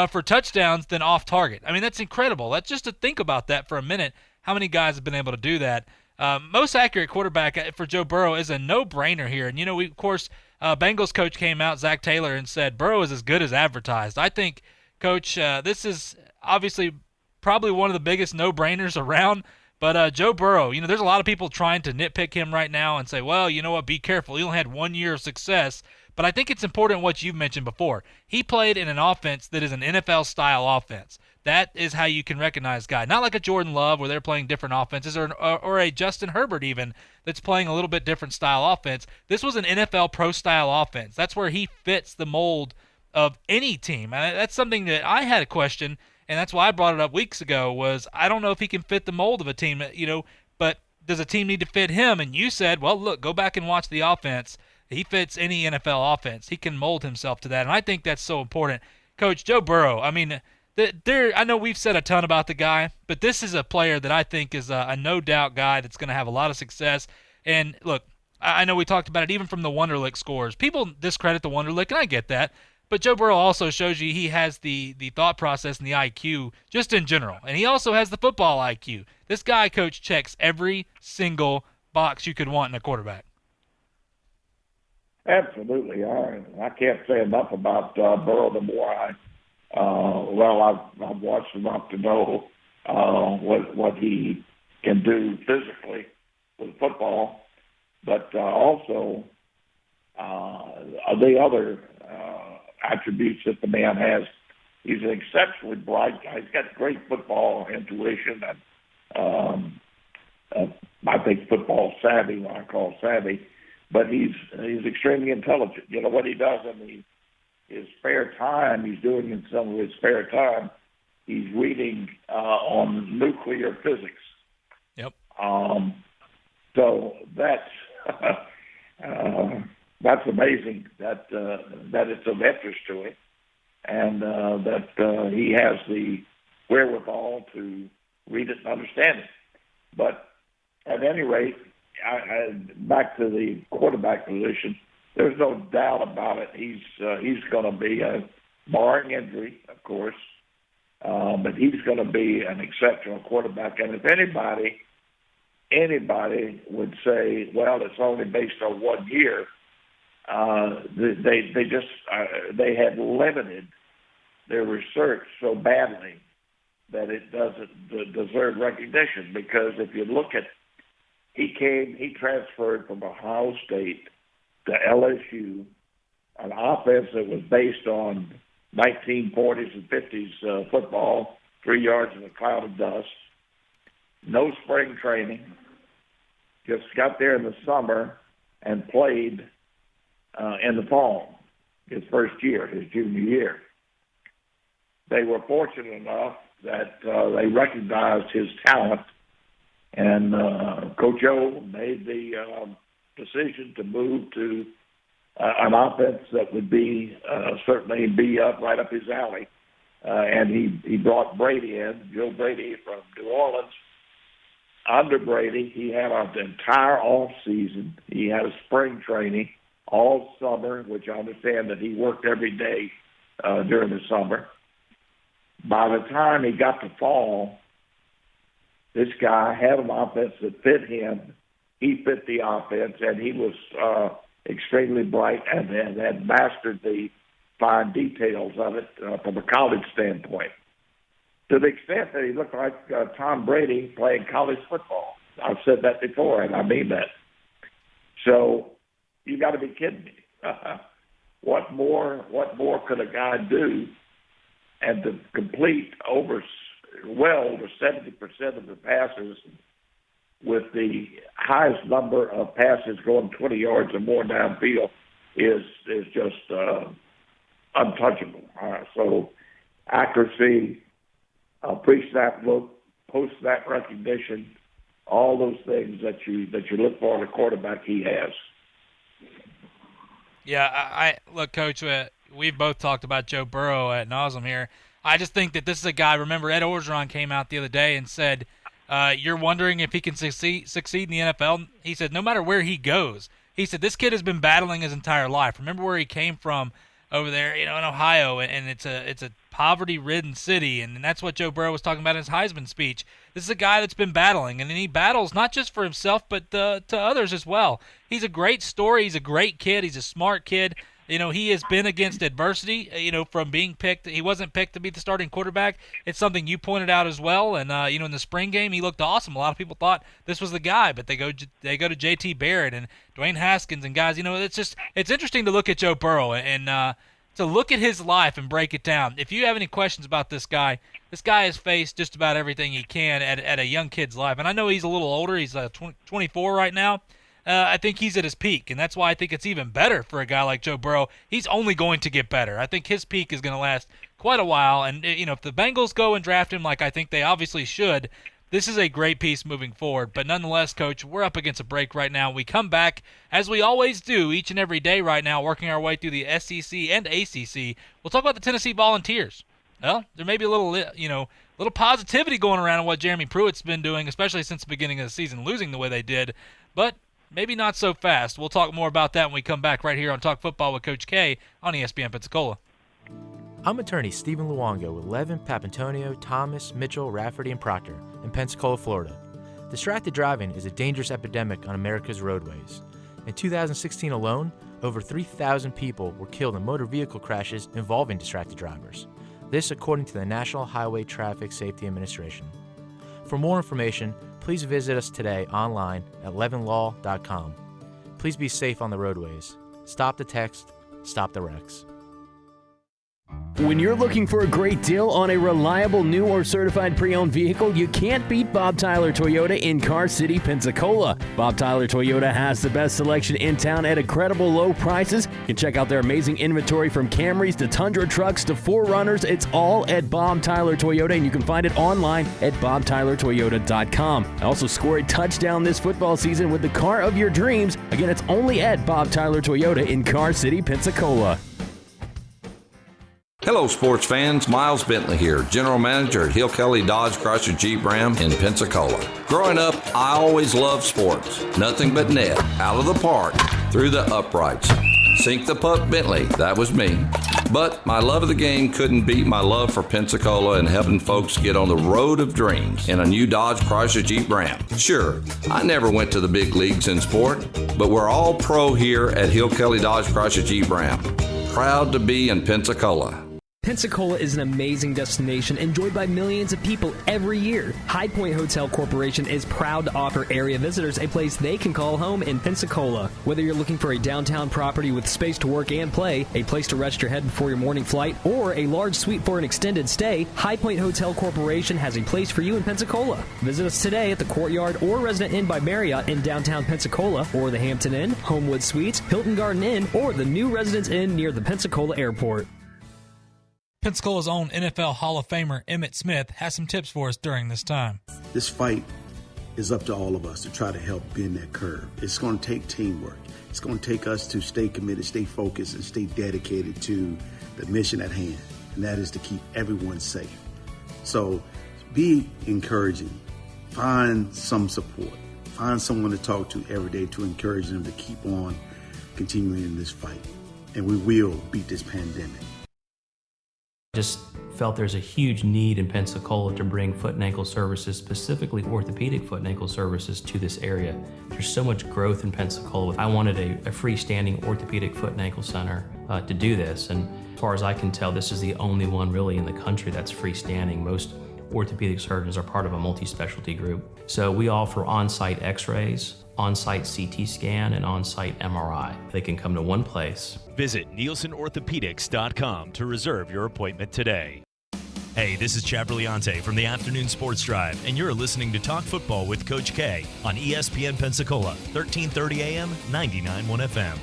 Speaker 4: for touchdowns than off target. I mean, that's incredible. That's just to think about that for a minute, how many guys have been able to do that. Most accurate quarterback for Joe Burrow is a no-brainer here. And, Bengals coach came out, Zach Taylor, and said Burrow is as good as advertised. I think, Coach, this is obviously probably one of the biggest no-brainers around. But Joe Burrow, there's a lot of people trying to nitpick him right now and say, well, you know what, be careful. He only had 1 year of success. But I think it's important what you've mentioned before. He played in an offense that is an NFL-style offense. That is how you can recognize guy. Not like a Jordan Love where they're playing different offenses or a Justin Herbert even that's playing a little bit different style offense. This was an NFL pro-style offense. That's where he fits the mold of any team. And that's something that I had a question, and that's why I brought it up weeks ago, was I don't know if he can fit the mold of a team, but does a team need to fit him? And you said, well, look, go back and watch the offense. He fits any NFL offense. He can mold himself to that, and I think that's so important. Coach, Joe Burrow, I mean, I know we've said a ton about the guy, but this is a player that I think is a no-doubt guy that's going to have a lot of success. And, look, I know we talked about it even from the Wonderlic scores. People discredit the Wonderlic, and I get that. But Joe Burrow also shows you he has the thought process and the IQ just in general. And he also has the football IQ. This guy, Coach, checks every single box you could want in a quarterback.
Speaker 18: Absolutely. I can't say enough about Burrow. The more I've watched enough to know what he can do physically with football, but also the other attributes that the man has. He's an exceptionally bright guy. He's got great football intuition and I think football savvy, what I call savvy. But he's extremely intelligent. You know what he does in his spare time. He's doing in some of his spare time. He's reading on nuclear physics.
Speaker 4: Yep.
Speaker 18: So that's amazing that it's of interest to him, and that he has the wherewithal to read it and understand it. But at any rate, back to the quarterback position, there's no doubt about it. He's going to be, barring injury, of course, but he's going to be an exceptional quarterback. And if anybody would say, well, it's only based on 1 year, they have limited their research so badly that it doesn't deserve recognition. Because if you look at, he transferred from Ohio State to LSU, an offense that was based on 1940s and 50s football, 3 yards in a cloud of dust, no spring training, just got there in the summer and played in the fall, his first year, his junior year. They were fortunate enough that they recognized his talent, and Coach O made the decision to move to an offense that would be certainly be right up his alley. And he brought Brady in, Joe Brady from New Orleans. Under Brady, he had an entire off season. He had a spring training all summer, which I understand that he worked every day during the summer. By the time he got to fall, this guy had an offense that fit him. He fit the offense, and he was extremely bright and had mastered the fine details of it from a college standpoint, to the extent that he looked like Tom Brady playing college football. I've said that before, and I mean that. So you got to be kidding me. What more could a guy do? And to complete well over 70% of the passes with the highest number of passes going 20 yards or more downfield is just untouchable. So accuracy, pre-snap look, post-snap recognition, all those things that you look for in a quarterback, he has.
Speaker 4: Yeah, I look, Coach, we've both talked about Joe Burrow ad nauseum here. I just think that this is a guy. Remember, Ed Orgeron came out the other day and said, you're wondering if he can succeed in the NFL? He said, no matter where he goes. He said, this kid has been battling his entire life. Remember where he came from over there, in Ohio, and it's a poverty-ridden city, and that's what Joe Burrow was talking about in his Heisman speech. This is a guy that's been battling, and he battles not just for himself, but to others as well. He's a great story. He's a great kid. He's a smart kid. He has been against adversity, from being picked. He wasn't picked to be the starting quarterback. It's something you pointed out as well. And, in the spring game, he looked awesome. A lot of people thought this was the guy, but they go to J.T. Barrett and Dwayne Haskins and guys. It's interesting to look at Joe Burrow and to look at his life and break it down. If you have any questions about this guy has faced just about everything he can at a young kid's life. And I know he's a little older. He's 24 right now. I think he's at his peak, and that's why I think it's even better for a guy like Joe Burrow. He's only going to get better. I think his peak is going to last quite a while, and if the Bengals go and draft him like I think they obviously should, this is a great piece moving forward. But nonetheless, Coach, we're up against a break right now. We come back, as we always do each and every day right now, working our way through the SEC and ACC. We'll talk about the Tennessee Volunteers. Well, there may be a little positivity going around on what Jeremy Pruitt's been doing, especially since the beginning of the season, losing the way they did. But maybe not so fast. We'll talk more about that when we come back right here on Talk Football with Coach K on ESPN Pensacola.
Speaker 19: I'm attorney Stephen Luongo with Levin, Papantonio, Thomas, Mitchell, Rafferty, and Proctor in Pensacola, Florida. Distracted driving is a dangerous epidemic on America's roadways. In 2016 alone, over 3,000 people were killed in motor vehicle crashes involving distracted drivers. This according to the National Highway Traffic Safety Administration. For more information, please visit us today online at levinlaw.com. Please be safe on the roadways. Stop the text, stop the wrecks.
Speaker 17: When you're looking for a great deal on a reliable new or certified pre-owned vehicle, you can't beat Bob Tyler Toyota in Car City, Pensacola. Bob Tyler Toyota has the best selection in town at incredible low prices. You can check out their amazing inventory from Camrys to Tundra trucks to 4Runners. It's all at Bob Tyler Toyota, and you can find it online at bobtylertoyota.com. Also score a touchdown this football season with the car of your dreams. Again, it's only at Bob Tyler Toyota in Car City, Pensacola.
Speaker 20: Hello, sports fans. Miles Bentley here, General Manager at Hill Kelly Dodge Chrysler Jeep Ram in Pensacola. Growing up, I always loved sports. Nothing but net, out of the park, through the uprights. Sink the puck Bentley, that was me. But my love of the game couldn't beat my love for Pensacola and helping folks get on the road of dreams in a new Dodge Chrysler Jeep Ram. Sure, I never went to the big leagues in sport, but we're all pro here at Hill Kelly Dodge Chrysler Jeep Ram. Proud to be in Pensacola.
Speaker 23: Pensacola is an amazing destination enjoyed by millions of people every year. High Point Hotel Corporation is proud to offer area visitors a place they can call home in Pensacola. Whether you're looking for a downtown property with space to work and play, a place to rest your head before your morning flight, or a large suite for an extended stay, High Point Hotel Corporation has a place for you in Pensacola. Visit us today at the Courtyard or Resident Inn by Marriott in downtown Pensacola, or the Hampton Inn, Homewood Suites, Hilton Garden Inn, or the new Residence Inn near the Pensacola Airport.
Speaker 4: Pensacola's own NFL Hall of Famer Emmitt Smith has some tips for us during this time.
Speaker 11: This fight is up to all of us to try to help bend that curve. It's going to take teamwork. It's going to take us to stay committed, stay focused, and stay dedicated to the mission at hand, and that is to keep everyone safe. So be encouraging. Find some support. Find someone to talk to every day to encourage them to keep on continuing in this fight. And we will beat this pandemic.
Speaker 2: Just felt there's a huge need in Pensacola to bring foot and ankle services, specifically orthopedic foot and ankle services, to this area. There's so much growth in Pensacola. I wanted a freestanding orthopedic foot and ankle center to do this, and as far as I can tell, this is the only one really in the country that's freestanding. Most orthopedic surgeons are part of a multi-specialty group. So we offer on-site x-rays, on-site CT scan, and on-site MRI. They can come to one place.
Speaker 1: Visit NielsenOrthopedics.com to reserve your appointment today. Hey, this is Chad Brillante from the Afternoon Sports Drive, and you're listening to Talk Football with Coach K on ESPN Pensacola, 1330 AM, 99.1 FM.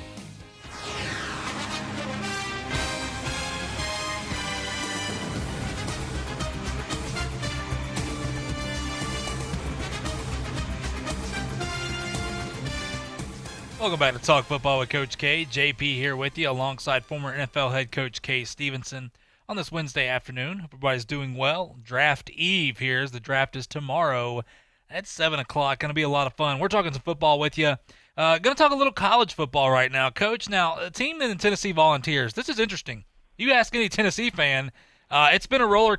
Speaker 4: Welcome back to Talk Football with Coach K. JP here with you alongside former NFL head coach Kay Stevenson on this Wednesday afternoon. Hope everybody's doing well. Draft Eve here as the draft is tomorrow at 7 o'clock. Going to be a lot of fun. We're talking some football with you. Going to talk a little college football right now, Coach. Now, a team in the Tennessee Volunteers, this is interesting. You ask any Tennessee fan, it's been a roller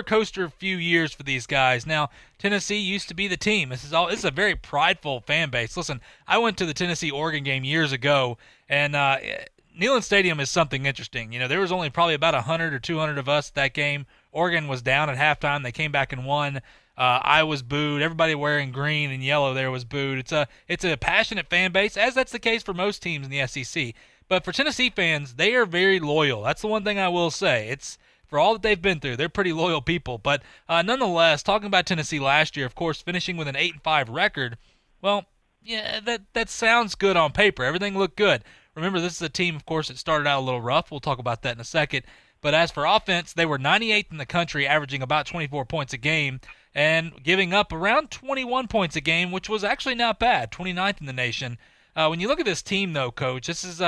Speaker 4: coaster few years for these guys. Now, Tennessee used to be the team. This is a very prideful fan base. Listen, I went to the Tennessee-Oregon game years ago, and Neyland Stadium is something interesting. You know, there was only probably about 100 or 200 of us at that game. Oregon was down at halftime. They came back and won. I was booed. Everybody wearing green and yellow there was booed. It's a passionate fan base, as that's the case for most teams in the SEC. But for Tennessee fans, they are very loyal. That's the one thing I will say. It's for all that they've been through, they're pretty loyal people. But nonetheless, talking about Tennessee last year, of course, finishing with an 8-5 record, well, yeah, that sounds good on paper. Everything looked good. Remember, this is a team, of course, that started out a little rough. We'll talk about that in a second. But as for offense, they were 98th in the country, averaging about 24 points a game, and giving up around 21 points a game, which was actually not bad, 29th in the nation. When you look at this team, though, Coach, this is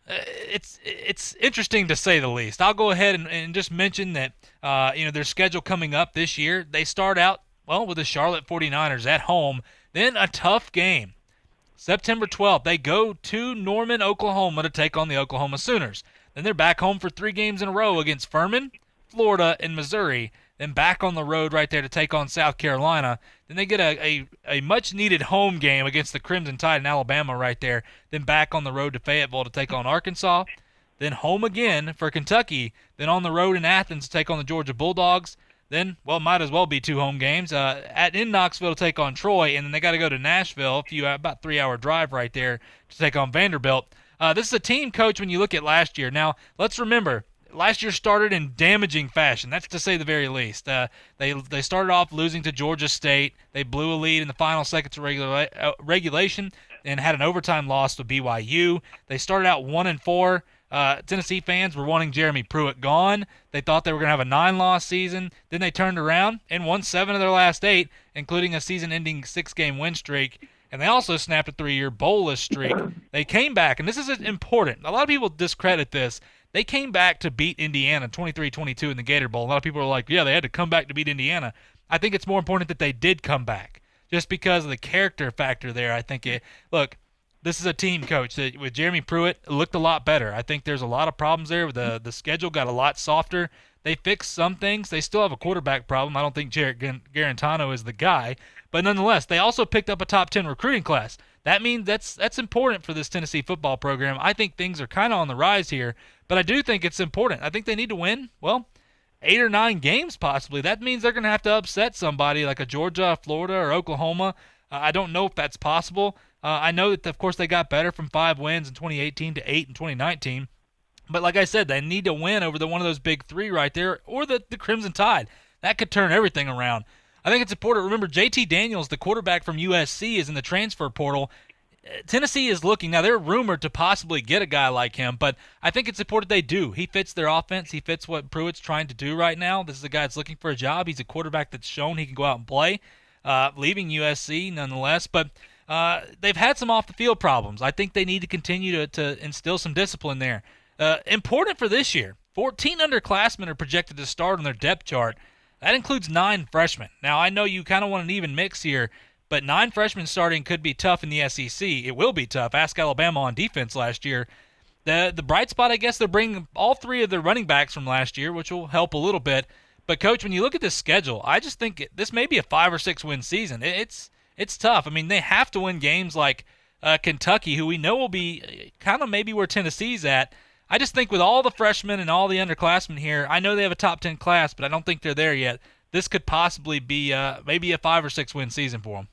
Speaker 4: it's interesting to say the least. I'll go ahead and just mention that their schedule coming up this year. They start out with the Charlotte 49ers at home, then a tough game. September 12th, they go to Norman, Oklahoma to take on the Oklahoma Sooners. Then they're back home for 3 games in a row against Furman, Florida, and Missouri. then back on the road right there to take on South Carolina. Then they get a much-needed home game against the Crimson Tide in Alabama right there, then back on the road to Fayetteville to take on Arkansas, then home again for Kentucky, then on the road in Athens to take on the Georgia Bulldogs, then, well, might as well be 2 home games, in Knoxville to take on Troy, and then they got to go to Nashville, about 3-hour drive right there to take on Vanderbilt. This is a team, Coach, when you look at last year. Now, let's remember, last year started in damaging fashion. That's to say the very least. They started off losing to Georgia State. They blew a lead in the final seconds of regulation and had an overtime loss to BYU. They started out 1-4. Tennessee fans were wanting Jeremy Pruitt gone. They thought they were going to have a 9-loss season. Then they turned around and won 7 of their last 8, including a season-ending 6-game win streak. And they also snapped a 3-year bowlless streak. They came back, and this is important. A lot of people discredit this. They came back to beat Indiana 23-22 in the Gator Bowl. A lot of people are like, yeah, they had to come back to beat Indiana. I think it's more important that they did come back just because of the character factor there. I think look, this is a team, Coach, that with Jeremy Pruitt, it looked a lot better. I think there's a lot of problems there. The schedule got a lot softer. They fixed some things. They still have a quarterback problem. I don't think Jarrett Garantano is the guy. But nonetheless, they also picked up a top 10 recruiting class. That means that's important for this Tennessee football program. I think things are kind of on the rise here, but I do think it's important. I think they need to win, 8 or 9 games possibly. That means they're going to have to upset somebody like a Georgia, Florida, or Oklahoma. I don't know if that's possible. I know that, of course, they got better from 5 wins in 2018 to 8 in 2019. But like I said, they need to win over one of those big 3 right there, or the Crimson Tide. That could turn everything around. I think it's important. Remember, JT Daniels, the quarterback from USC, is in the transfer portal. Tennessee is looking. Now, they're rumored to possibly get a guy like him, but I think it's important they do. He fits their offense. He fits what Pruitt's trying to do right now. This is a guy that's looking for a job. He's a quarterback that's shown he can go out and play, leaving USC nonetheless. But they've had some off-the-field problems. I think they need to continue to instill some discipline there. Important for this year, 14 underclassmen are projected to start on their depth chart. That includes 9 freshmen. Now, I know you kind of want an even mix here, but 9 freshmen starting could be tough in the SEC. It will be tough. Ask Alabama on defense last year. The bright spot, I guess, they're bringing all 3 of their running backs from last year, which will help a little bit. But, Coach, when you look at this schedule, I just think this may be a 5 or 6 win season. It's tough. I mean, they have to win games like Kentucky, who we know will be kind of maybe where Tennessee's at. I just think with all the freshmen and all the underclassmen here, I know they have a top 10 class, but I don't think they're there yet. This could possibly be maybe a 5 or 6 win season for them.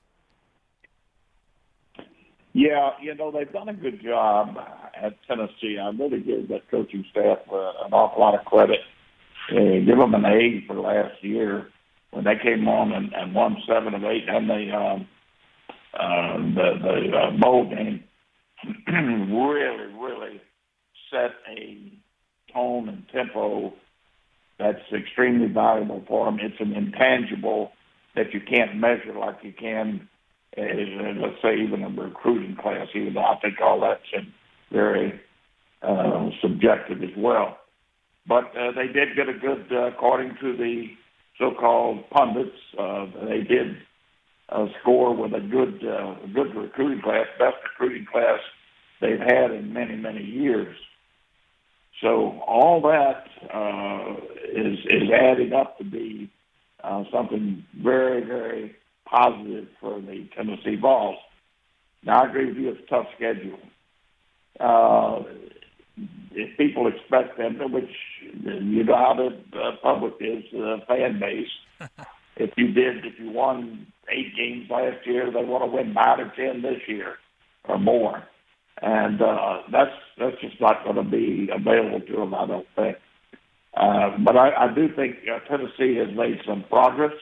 Speaker 18: Yeah, they've done a good job at Tennessee. I really give that coaching staff an awful lot of credit. Give them an A for last year when they came on and won 7 of 8, and the bowl game really set a tone and tempo that's extremely valuable for them. It's an intangible that you can't measure like you can, let's say, even a recruiting class, even though I think all that's very subjective as well. But they did get a good, according to the so-called pundits, they did score with a good recruiting class, best recruiting class they've had in many, many years. So all that is adding up to be something very, very positive for the Tennessee Vols. Now, I agree with you, it's a tough schedule. If people expect them to, which you know how the public is, fan base, if you won 8 games last year, they want to win 9 or 10 this year or more. And that's just not going to be available to them, I don't think. But I do think Tennessee has made some progress.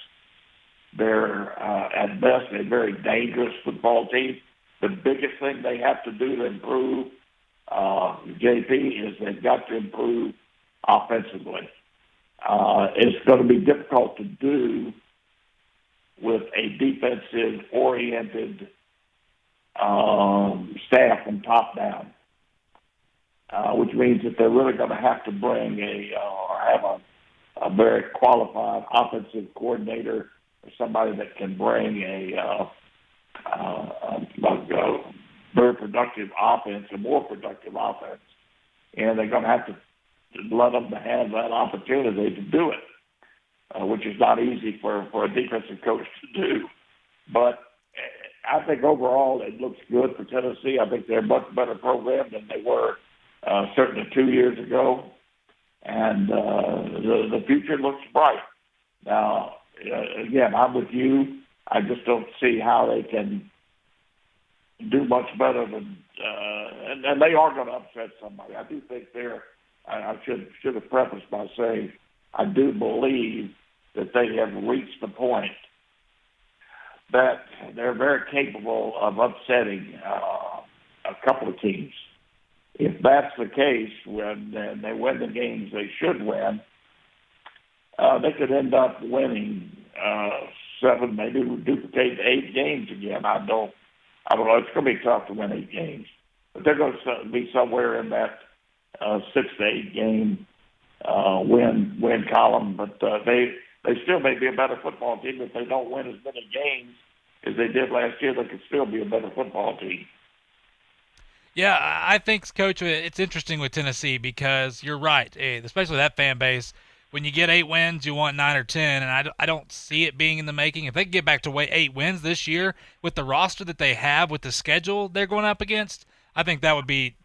Speaker 18: They're, at best, a very dangerous football team. The biggest thing they have to do to improve, JP, is they've got to improve offensively. It's going to be difficult to do with a defensive-oriented staff from top down, which means that they're really going to have to bring have a very qualified offensive coordinator, or somebody that can bring a very productive offense, a more productive offense, and they're going to have to let them have that opportunity to do it. which is not easy for a defensive coach to do. But I think overall it looks good for Tennessee. I think they're a much better program than they were certainly 2 years ago. And the future looks bright. Now, again, I'm with you. I just don't see how they can do much better than, and they are going to upset somebody. I do think I should have prefaced by saying I do believe that they have reached the point that they're very capable of upsetting a couple of teams. If that's the case, when they win the games they should win, they could end up winning 7, maybe duplicate 8 games again. I don't know. It's going to be tough to win 8 games, but they're going to be somewhere in that 6 to 8 game win column. But they still may be a better football team. If they don't win as many games as they did last year, they could still be a better football team.
Speaker 4: Yeah, I think, Coach, it's interesting with Tennessee because you're right, especially that fan base. When you get 8 wins, you want 9 or 10, and I don't see it being in the making. If they get back to 8 wins this year with the roster that they have, with the schedule they're going up against, I think that'd be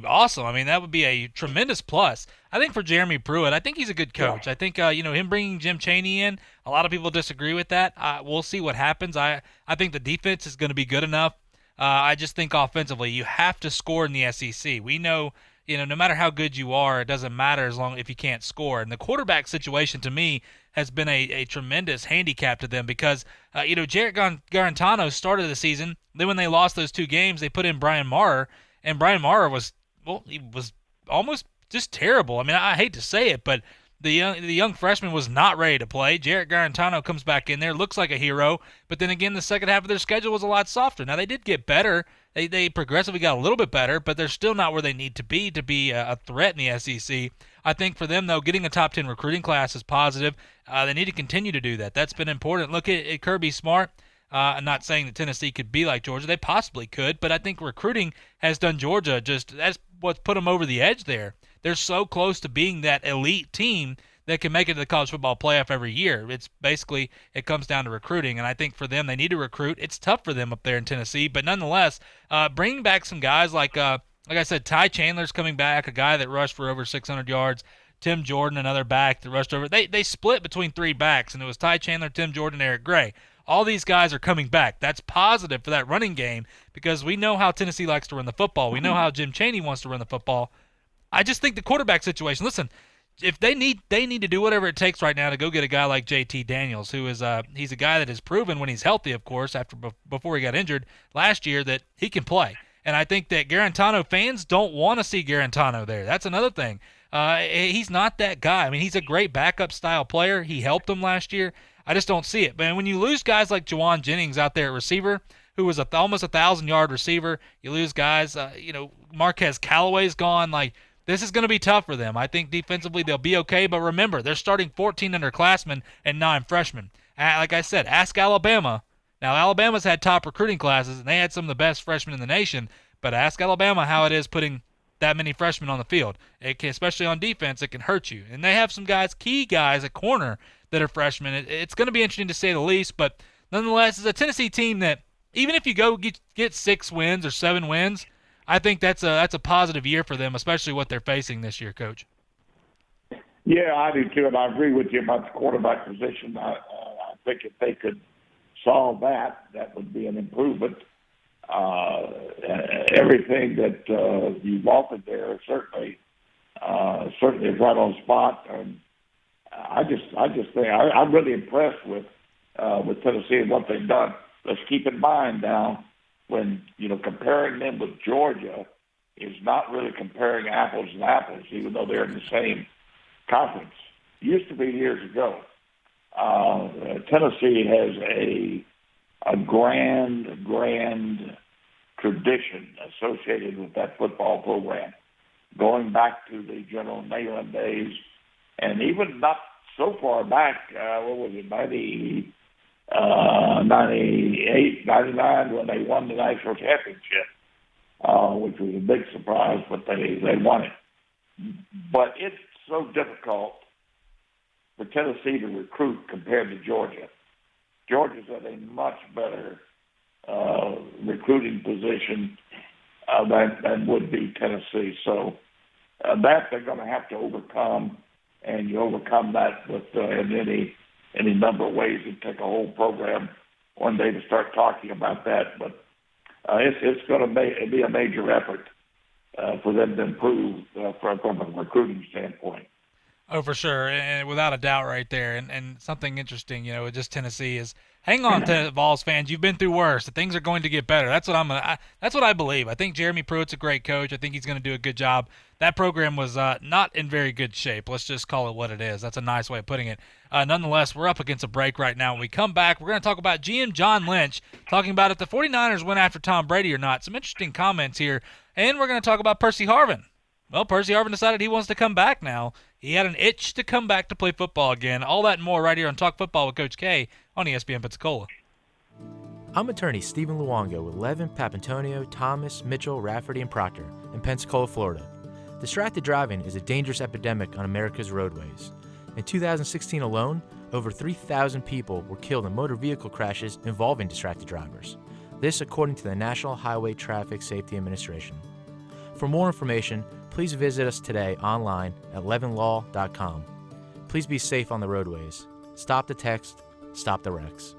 Speaker 4: awesome. I mean, that would be a tremendous plus. I think for Jeremy Pruitt, I think he's a good coach. Yeah. I think him bringing Jim Chaney in, a lot of people disagree with that. We'll see what happens. I think the defense is going to be good enough. I just think offensively, you have to score in the SEC. We know, no matter how good you are, it doesn't matter as long if you can't score. And the quarterback situation, to me, has been a tremendous handicap to them because, Jarrett Garantano started the season. Then when they lost those 2 games, they put in Brian Maurer, and Brian Maurer was almost just terrible. I mean, I hate to say it, but the young freshman was not ready to play. Jarrett Garantano comes back in there, looks like a hero, but then again, the second half of their schedule was a lot softer. Now, they did get better. They progressively got a little bit better, but they're still not where they need to be a threat in the SEC. I think for them, though, getting a top 10 recruiting class is positive. They need to continue to do that. That's been important. Look at Kirby Smart. I'm not saying that Tennessee could be like Georgia. They possibly could, but I think recruiting has done Georgia that's what's put them over the edge there. They're so close to being that elite team that can make it to the college football playoff every year. It comes down to recruiting, and I think for them, they need to recruit. It's tough for them up there in Tennessee, but nonetheless, bringing back some guys like I said, Ty Chandler's coming back, a guy that rushed for over 600 yards. Tim Jordan, another back that rushed over. They split between 3 backs, and it was Ty Chandler, Tim Jordan, Eric Gray. All these guys are coming back. That's positive for that running game because we know how Tennessee likes to run the football. We know how Jim Chaney wants to run the football. I just think the quarterback situation, listen, if they need to do whatever it takes right now to go get a guy like JT Daniels, who is he's a guy that has proven when he's healthy, of course, before he got injured last year, that he can play. And I think that Garantano fans don't want to see Garantano there. That's another thing. He's not that guy. I mean, he's a great backup style player. He helped them last year. I just don't see it. But when you lose guys like Juwan Jennings out there at receiver, who was almost 1,000-yard receiver, you lose guys, Marquez Callaway's gone. Like, this is going to be tough for them. I think defensively they'll be okay, but remember, they're starting 14 underclassmen and 9 freshmen. Like I said, ask Alabama. Now, Alabama's had top recruiting classes, and they had some of the best freshmen in the nation, but ask Alabama how it is putting that many freshmen on the field. Especially on defense, it can hurt you. And they have some guys, key guys at corner that are freshmen. It's going to be interesting to say the least, but nonetheless, it's a Tennessee team that even if you go get 6 wins or 7 wins, I think that's a positive year for them, especially what they're facing this year, Coach.
Speaker 18: Yeah, I do too, and I agree with you about the quarterback position. I think if they could solve that would be an improvement. Everything that you've offered there certainly is right on spot. I just think I'm really impressed with Tennessee and what they've done. Let's keep in mind now when comparing them with Georgia is not really comparing apples and apples, even though they're in the same conference. It used to be years ago. Tennessee has a grand tradition associated with that football program, going back to the General Neyland days, and even not so far back, 98, 99, when they won the national championship, which was a big surprise, but they won it. But it's so difficult for Tennessee to recruit compared to Georgia. Georgia's at a much better recruiting position than would be Tennessee. So that they're going to have to overcome, and you overcome that with in any number of ways. It take a whole program one day to start talking about that, but it's going to be a major effort for them to improve from a recruiting standpoint.
Speaker 4: Oh, for sure, and without a doubt right there. And something interesting, with just Tennessee is, hang on, Vols fans, you've been through worse. Things are going to get better. That's what I believe. I think Jeremy Pruitt's a great coach. I think he's going to do a good job. That program was not in very good shape. Let's just call it what it is. That's a nice way of putting it. Nonetheless, we're up against a break right now. When we come back, we're going to talk about GM John Lynch, talking about if the 49ers went after Tom Brady or not. Some interesting comments here. And we're going to talk about Percy Harvin. Well, Percy Harvin decided he wants to come back now. He had an itch to come back to play football again. All that and more right here on Talk Football with Coach K on ESPN Pensacola.
Speaker 19: I'm attorney Stephen Luongo with Levin, Papantonio, Thomas, Mitchell, Rafferty, and Proctor in Pensacola, Florida. Distracted driving is a dangerous epidemic on America's roadways. In 2016 alone, over 3,000 people were killed in motor vehicle crashes involving distracted drivers. This according to the National Highway Traffic Safety Administration. For more information, please visit us today online at levinlaw.com. Please be safe on the roadways. Stop the text, stop the wrecks.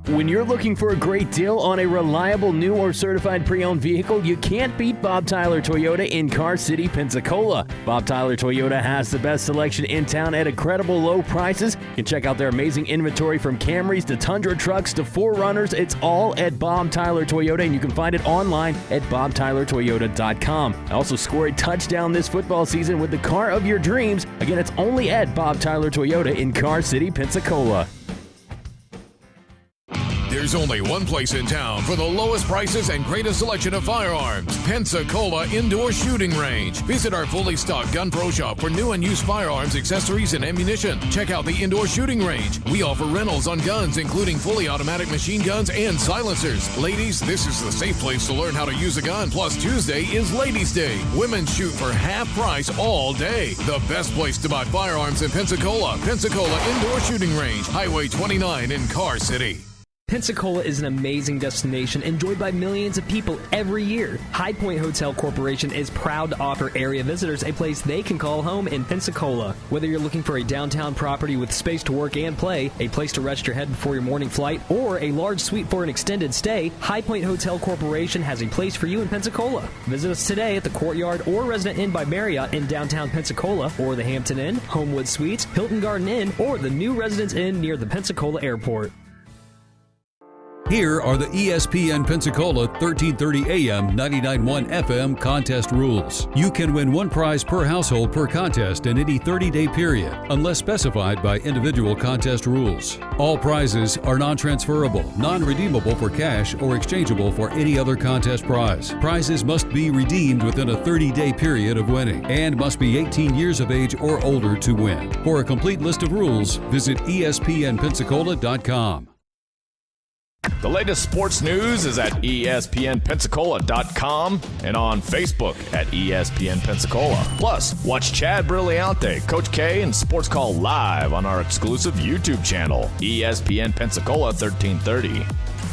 Speaker 23: When you're looking for a great deal on a reliable new or certified pre-owned vehicle, you can't beat Bob Tyler Toyota in Car City, Pensacola. Bob Tyler Toyota has the best selection in town at incredible low prices. You can check out their amazing inventory from Camrys to Tundra trucks to 4Runners. It's all at Bob Tyler Toyota, and you can find it online at bobtylertoyota.com. Also score a touchdown this football season with the car of your dreams. Again, it's only at Bob Tyler Toyota in Car City, Pensacola.
Speaker 3: There's only one place in town for the lowest prices and greatest selection of firearms. Pensacola Indoor Shooting Range. Visit our fully stocked Gun Pro Shop for new and used firearms, accessories, and ammunition. Check out the Indoor Shooting Range. We offer rentals on guns, including fully automatic machine guns and silencers. Ladies, this is the safe place to learn how to use a gun. Plus, Tuesday is Ladies' Day. Women shoot for half price all day. The best place to buy firearms in Pensacola. Pensacola Indoor Shooting Range, Highway 29 in Car City.
Speaker 23: Pensacola is an amazing destination enjoyed by millions of people every year. High Point Hotel Corporation is proud to offer area visitors a place they can call home in Pensacola. Whether you're looking for a downtown property with space to work and play, a place to rest your head before your morning flight, or a large suite for an extended stay, High Point Hotel Corporation has a place for you in Pensacola. Visit us today at the Courtyard or Resident Inn by Marriott in downtown Pensacola, or the Hampton Inn, Homewood Suites, Hilton Garden Inn, or the new Residence Inn near the Pensacola Airport.
Speaker 7: Here are the ESPN Pensacola 1330 AM 99.1 FM contest rules. You can win one prize per household per contest in any 30-day period, unless specified by individual contest rules. All prizes are non-transferable, non-redeemable for cash, or exchangeable for any other contest prize. Prizes must be redeemed within a 30-day period of winning and must be 18 years of age or older to win. For a complete list of rules, visit ESPNpensacola.com.
Speaker 5: The latest sports news is at ESPNpensacola.com and on Facebook at ESPN Pensacola. Plus, watch Chad Brilliante, Coach K, and Sports Call live on our exclusive YouTube channel, ESPN Pensacola 1330.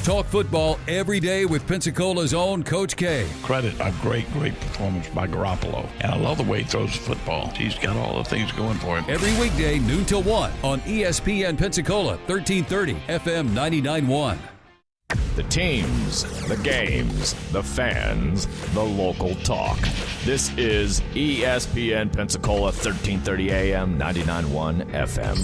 Speaker 7: Talk football every day with Pensacola's own Coach K.
Speaker 10: Credit a great performance by Garoppolo. And I love the way he throws the football. He's got all the things going for him.
Speaker 7: Every weekday, noon till 1 on ESPN Pensacola 1330 FM 99.1.
Speaker 5: The teams, the games, the fans, the local talk. This is ESPN Pensacola 1330 AM 99.1 FM.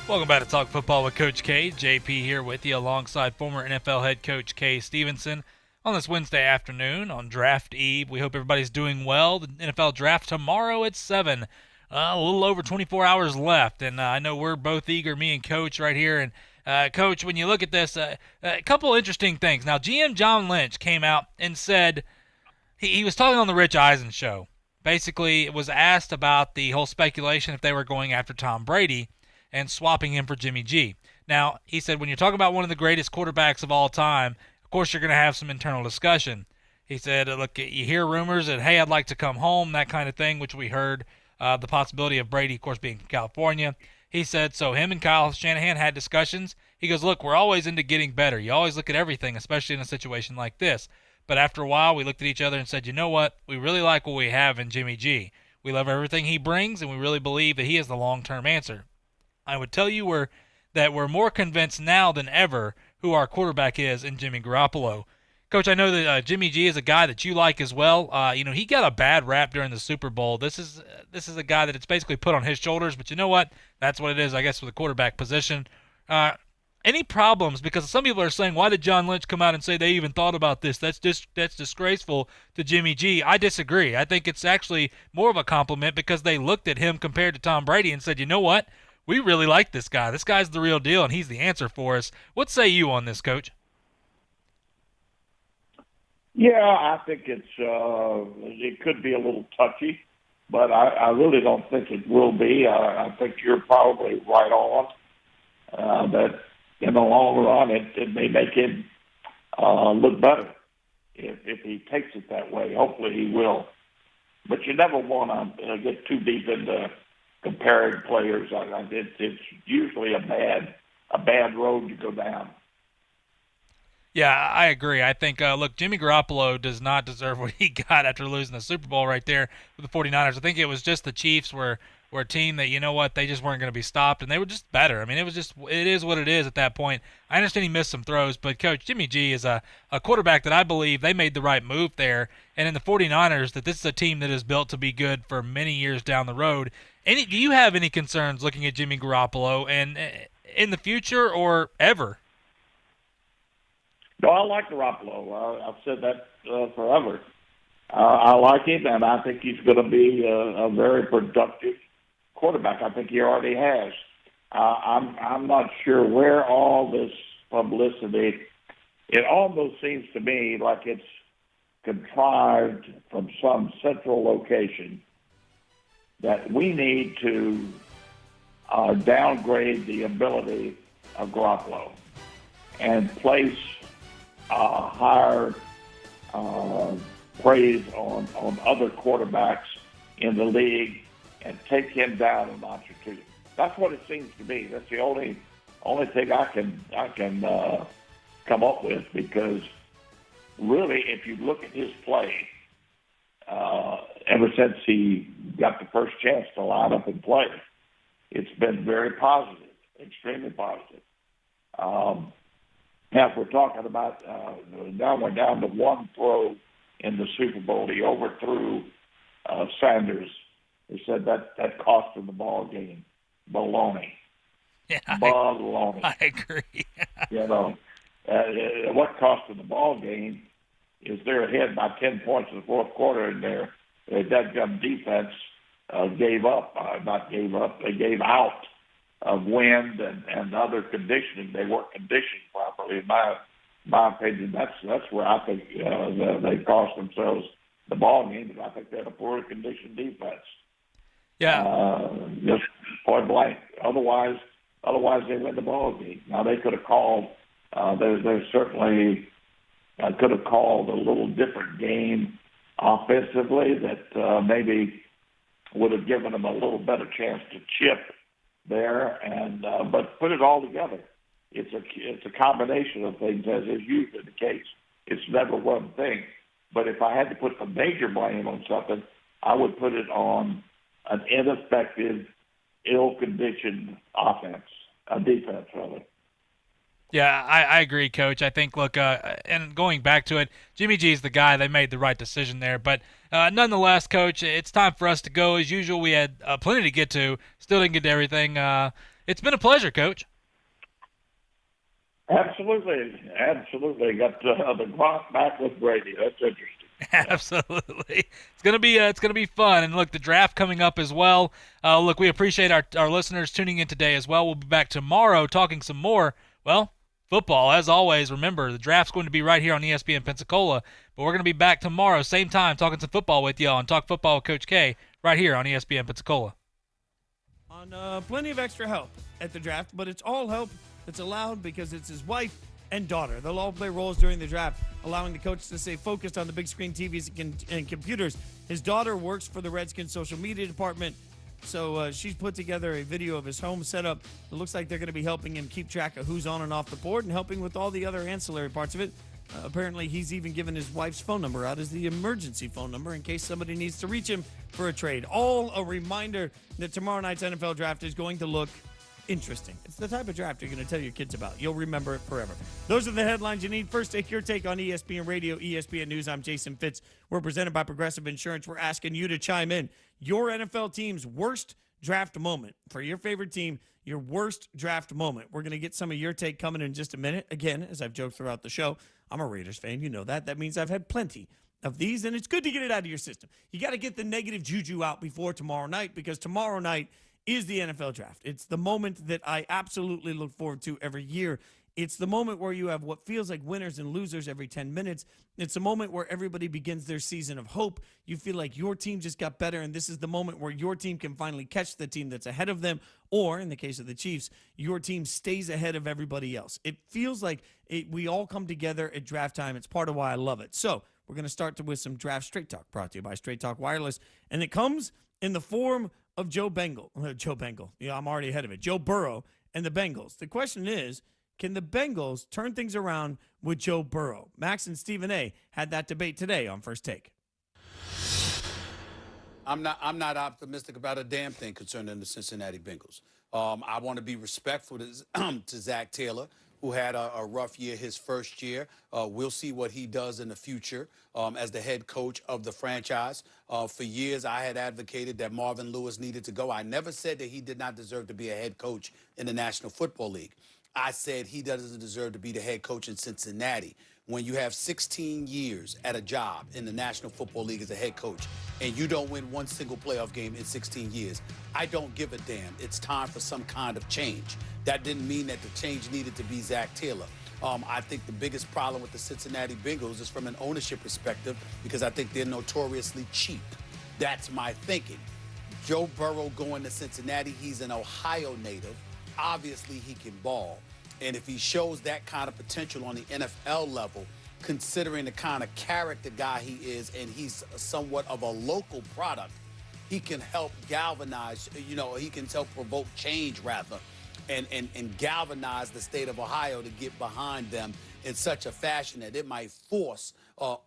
Speaker 4: Welcome back to Talk Football with Coach K. JP here with you alongside former NFL head coach Kay Stevenson on this Wednesday afternoon on Draft Eve. We hope everybody's doing well. The NFL Draft tomorrow at 7. A little over 24 hours left, and I know we're both eager, me and Coach right here. And Coach, when you look at this, a couple interesting things. Now, GM John Lynch came out and said he was talking on the Rich Eisen show. Basically, it was asked about the whole speculation if they were going after Tom Brady. and swapping him for Jimmy G. Now, he said when you're talking about one of the greatest quarterbacks of all time, of course you're going to have some internal discussion. He said, look, you hear rumors that, hey, I'd like to come home, that kind of thing, which we heard, the possibility of Brady, of course, being from California. He said, so him and Kyle Shanahan had discussions. He goes, look, we're always into getting better. You always look at everything, especially in a situation like this. But after a while, we looked at each other and said, you know what? We really like what we have in Jimmy G. We love everything he brings, and we really believe that he is the long-term answer. I would tell you that we're more convinced now than ever who our quarterback is in Jimmy Garoppolo. Coach, I know that Jimmy G is a guy that you like as well. He got a bad rap during the Super Bowl. This is a guy that it's basically put on his shoulders, but you know what? That's what it is, I guess, for the quarterback position. Any problems? Because some people are saying, why did John Lynch come out and say they even thought about this? That's disgraceful to Jimmy G. I disagree. I think it's actually more of a compliment because they looked at him compared to Tom Brady and said, you know what? We really like this guy. This guy's the real deal, and he's the answer for us. What say you on this, Coach?
Speaker 18: Yeah, I think it could be a little touchy, but I really don't think it will be. I think you're probably right on that in the long run it may make him look better if he takes it that way. Hopefully he will. But you never want to get too deep into comparing players. It's usually a bad road to go down.
Speaker 4: Yeah, I agree. I think, look, Jimmy Garoppolo does not deserve what he got after losing the Super Bowl right there with the 49ers. I think it was just the Chiefs were a team that, you know what, they just weren't going to be stopped, and they were just better. I mean, it is what it is at that point. I understand he missed some throws, but, Coach, Jimmy G is a quarterback that I believe they made the right move there, and in the 49ers, that this is a team that is built to be good for many years down the road. Do you have any concerns looking at Jimmy Garoppolo and in the future or ever?
Speaker 18: No, I like Garoppolo. I've said that forever. I like him, and I think he's going to be a very productive quarterback. I think he already has. I'm not sure where all this publicity. It almost seems to me like it's contrived from some central location that we need to downgrade the ability of Garoppolo and place higher praise on other quarterbacks in the league and take him down a notch or two. That's what it seems to me. That's the only thing I can come up with, because really, if you look at his play, ever since he got the first chance to line up and play, it's been very positive, extremely positive. Now, if we're talking about now we're down to one throw in the Super Bowl, he overthrew Sanders. He said that cost him the ball game. Baloney.
Speaker 4: Yeah,
Speaker 18: baloney.
Speaker 4: I agree.
Speaker 18: What cost him the ball game is they're ahead by 10 points in the fourth quarter, and their dead-gum defense gave up. Not gave up. They gave out of wind and other conditioning. They weren't conditioned properly. In my opinion, that's where I think they cost themselves the ball game, because I think they had a poorly conditioned defense.
Speaker 4: Yeah.
Speaker 18: Just point blank. Otherwise they win the ball game. Now they could have called. They certainly could have called a little different game offensively that maybe would have given them a little better chance to chip there, and but put it all together. It's a combination of things, as is usually the case. It's never one thing. But if I had to put the major blame on something, I would put it on an ineffective, ill-conditioned defense, rather.
Speaker 4: Yeah, I agree, Coach. I think, look, and going back to it, Jimmy G is the guy. They made the right decision there. But nonetheless, Coach, it's time for us to go. As usual, we had plenty to get to. Still didn't get to everything. It's been a pleasure, Coach.
Speaker 18: Absolutely. Got the clock back with Brady. That's interesting.
Speaker 4: Absolutely. It's gonna be fun. And look, the draft coming up as well. Look, we appreciate our listeners tuning in today as well. We'll be back tomorrow talking some more, well, football. As always, remember, the draft's going to be right here on ESPN Pensacola, but we're going to be back tomorrow, same time, talking some football with you on Talk Football with Coach K, right here on ESPN Pensacola.
Speaker 6: on plenty of extra help at the draft, but it's all help that's allowed because it's his wife and daughter. They'll all play roles during the draft, allowing the coach to stay focused on the big screen TVs and computers. His daughter works for the Redskins social media department, so she's put together a video of his home setup. It looks like they're going to be helping him keep track of who's on and off the board and helping with all the other ancillary parts of it. Apparently, he's even given his wife's phone number out as the emergency phone number in case somebody needs to reach him for a trade. All a reminder that tomorrow night's NFL draft is going to look interesting. It's the type of draft you're going to tell your kids about. You'll remember it forever. Those are the headlines you need. First, take your take on ESPN Radio, ESPN News. I'm Jason Fitz. We're presented by Progressive Insurance. We're asking you to chime in. Your NFL team's worst draft moment. For your favorite team, your worst draft moment. We're going to get some of your take coming in just a minute. Again, as I've joked throughout the show, I'm a Raiders fan. You know that. That means I've had plenty of these, and it's good to get it out of your system. You got to get the negative juju out before tomorrow night, because tomorrow night is the NFL draft. It's the moment that I absolutely look forward to every year. It's the moment where you have what feels like winners and losers every 10 minutes. It's a moment where everybody begins their season of hope. You feel like your team just got better, and this is the moment where your team can finally catch the team that's ahead of them, or in the case of the Chiefs, your team stays ahead of everybody else. It feels like we all come together at draft time. It's part of why I love it. So we're going to start with some draft Straight Talk, brought to you by Straight Talk Wireless, and it comes in the form of Joe Burrow. Yeah, I'm already ahead of it. Joe Burrow and the Bengals. The question is, can the Bengals turn things around with Joe Burrow? Max and Stephen A. had that debate today on First Take.
Speaker 8: I'm not optimistic about a damn thing concerning the Cincinnati Bengals. I want to be respectful to Zach Taylor, who had a rough year his first year. We'll see what he does in the future as the head coach of the franchise. For years, I had advocated that Marvin Lewis needed to go. I never said that he did not deserve to be a head coach in the National Football League. I said he doesn't deserve to be the head coach in Cincinnati. When you have 16 years at a job in the National Football League as a head coach and you don't win one single playoff game in 16 years, I don't give a damn. It's time for some kind of change. That didn't mean that the change needed to be Zach Taylor. I think the biggest problem with the Cincinnati Bengals is from an ownership perspective, because I think they're notoriously cheap. That's my thinking. Joe Burrow going to Cincinnati, he's an Ohio native. Obviously, he can ball. And if he shows that kind of potential on the NFL level, considering the kind of character guy he is, and he's somewhat of a local product, he can help galvanize, he can help provoke change, rather, and galvanize the state of Ohio to get behind them in such a fashion that it might force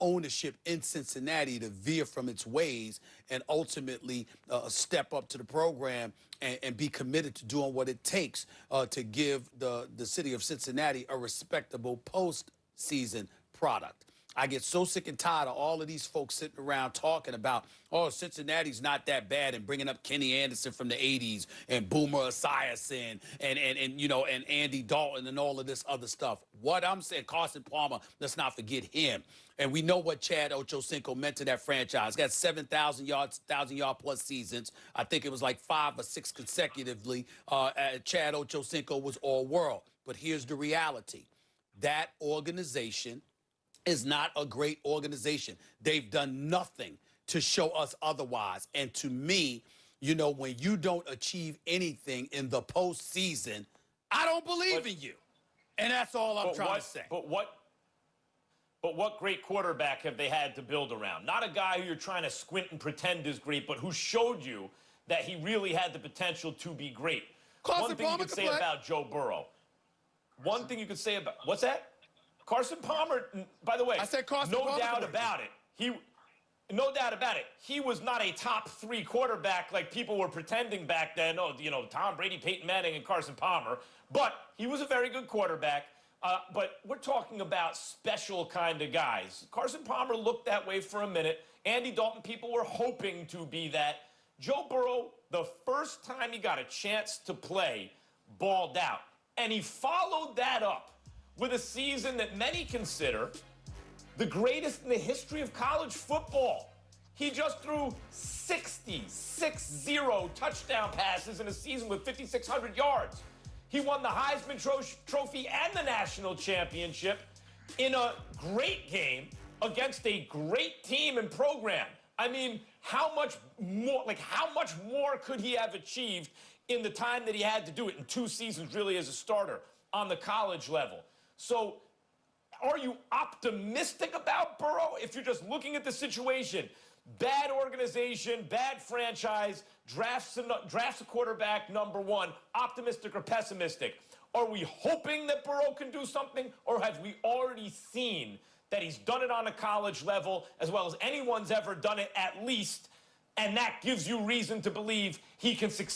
Speaker 8: ownership in Cincinnati to veer from its ways and ultimately step up to the program and be committed to doing what it takes to give the city of Cincinnati a respectable postseason product. I get so sick and tired of all of these folks sitting around talking about, oh, Cincinnati's not that bad, and bringing up Kenny Anderson from the 80s and Boomer Esiason and Andy Dalton and all of this other stuff. What I'm saying, Carson Palmer, let's not forget him. And we know what Chad Ochocinco meant to that franchise. Got 7,000 yards, 1,000-yard plus seasons. I think it was like 5 or 6 consecutively. Chad Ochocinco was all-world. But here's the reality. That organization is not a great organization. They've done nothing to show us otherwise. And to me, when you don't achieve anything in the postseason, I don't believe in you. And that's all I'm trying to say.
Speaker 9: But what great quarterback have they had to build around? Not a guy who you're trying to squint and pretend is great, but who showed you that he really had the potential to be great. One thing you could say about Joe Burrow. One thing you could say about, what's that? Carson Palmer, by the way,
Speaker 8: I said Carson Palmer.
Speaker 9: No doubt about it. He was not a top 3 quarterback like people were pretending back then. Oh, Tom Brady, Peyton Manning, and Carson Palmer. But he was a very good quarterback. But we're talking about special kind of guys. Carson Palmer looked that way for a minute. Andy Dalton, people were hoping to be that. Joe Burrow, the first time he got a chance to play, balled out. And he followed that up with a season that many consider the greatest in the history of college football. He just threw 60 touchdown passes in a season with 5,600 yards. He won the Heisman Trophy and the national championship in a great game against a great team and program. I mean, how much more could he have achieved in the time that he had to do it, in 2 seasons really as a starter on the college level. So are you optimistic about Burrow? If you're just looking at the situation, bad organization, bad franchise, drafts a quarterback number 1, optimistic or pessimistic? Are we hoping that Burrow can do something, or have we already seen that he's done it on a college level as well as anyone's ever done it at least, and that gives you reason to believe he can succeed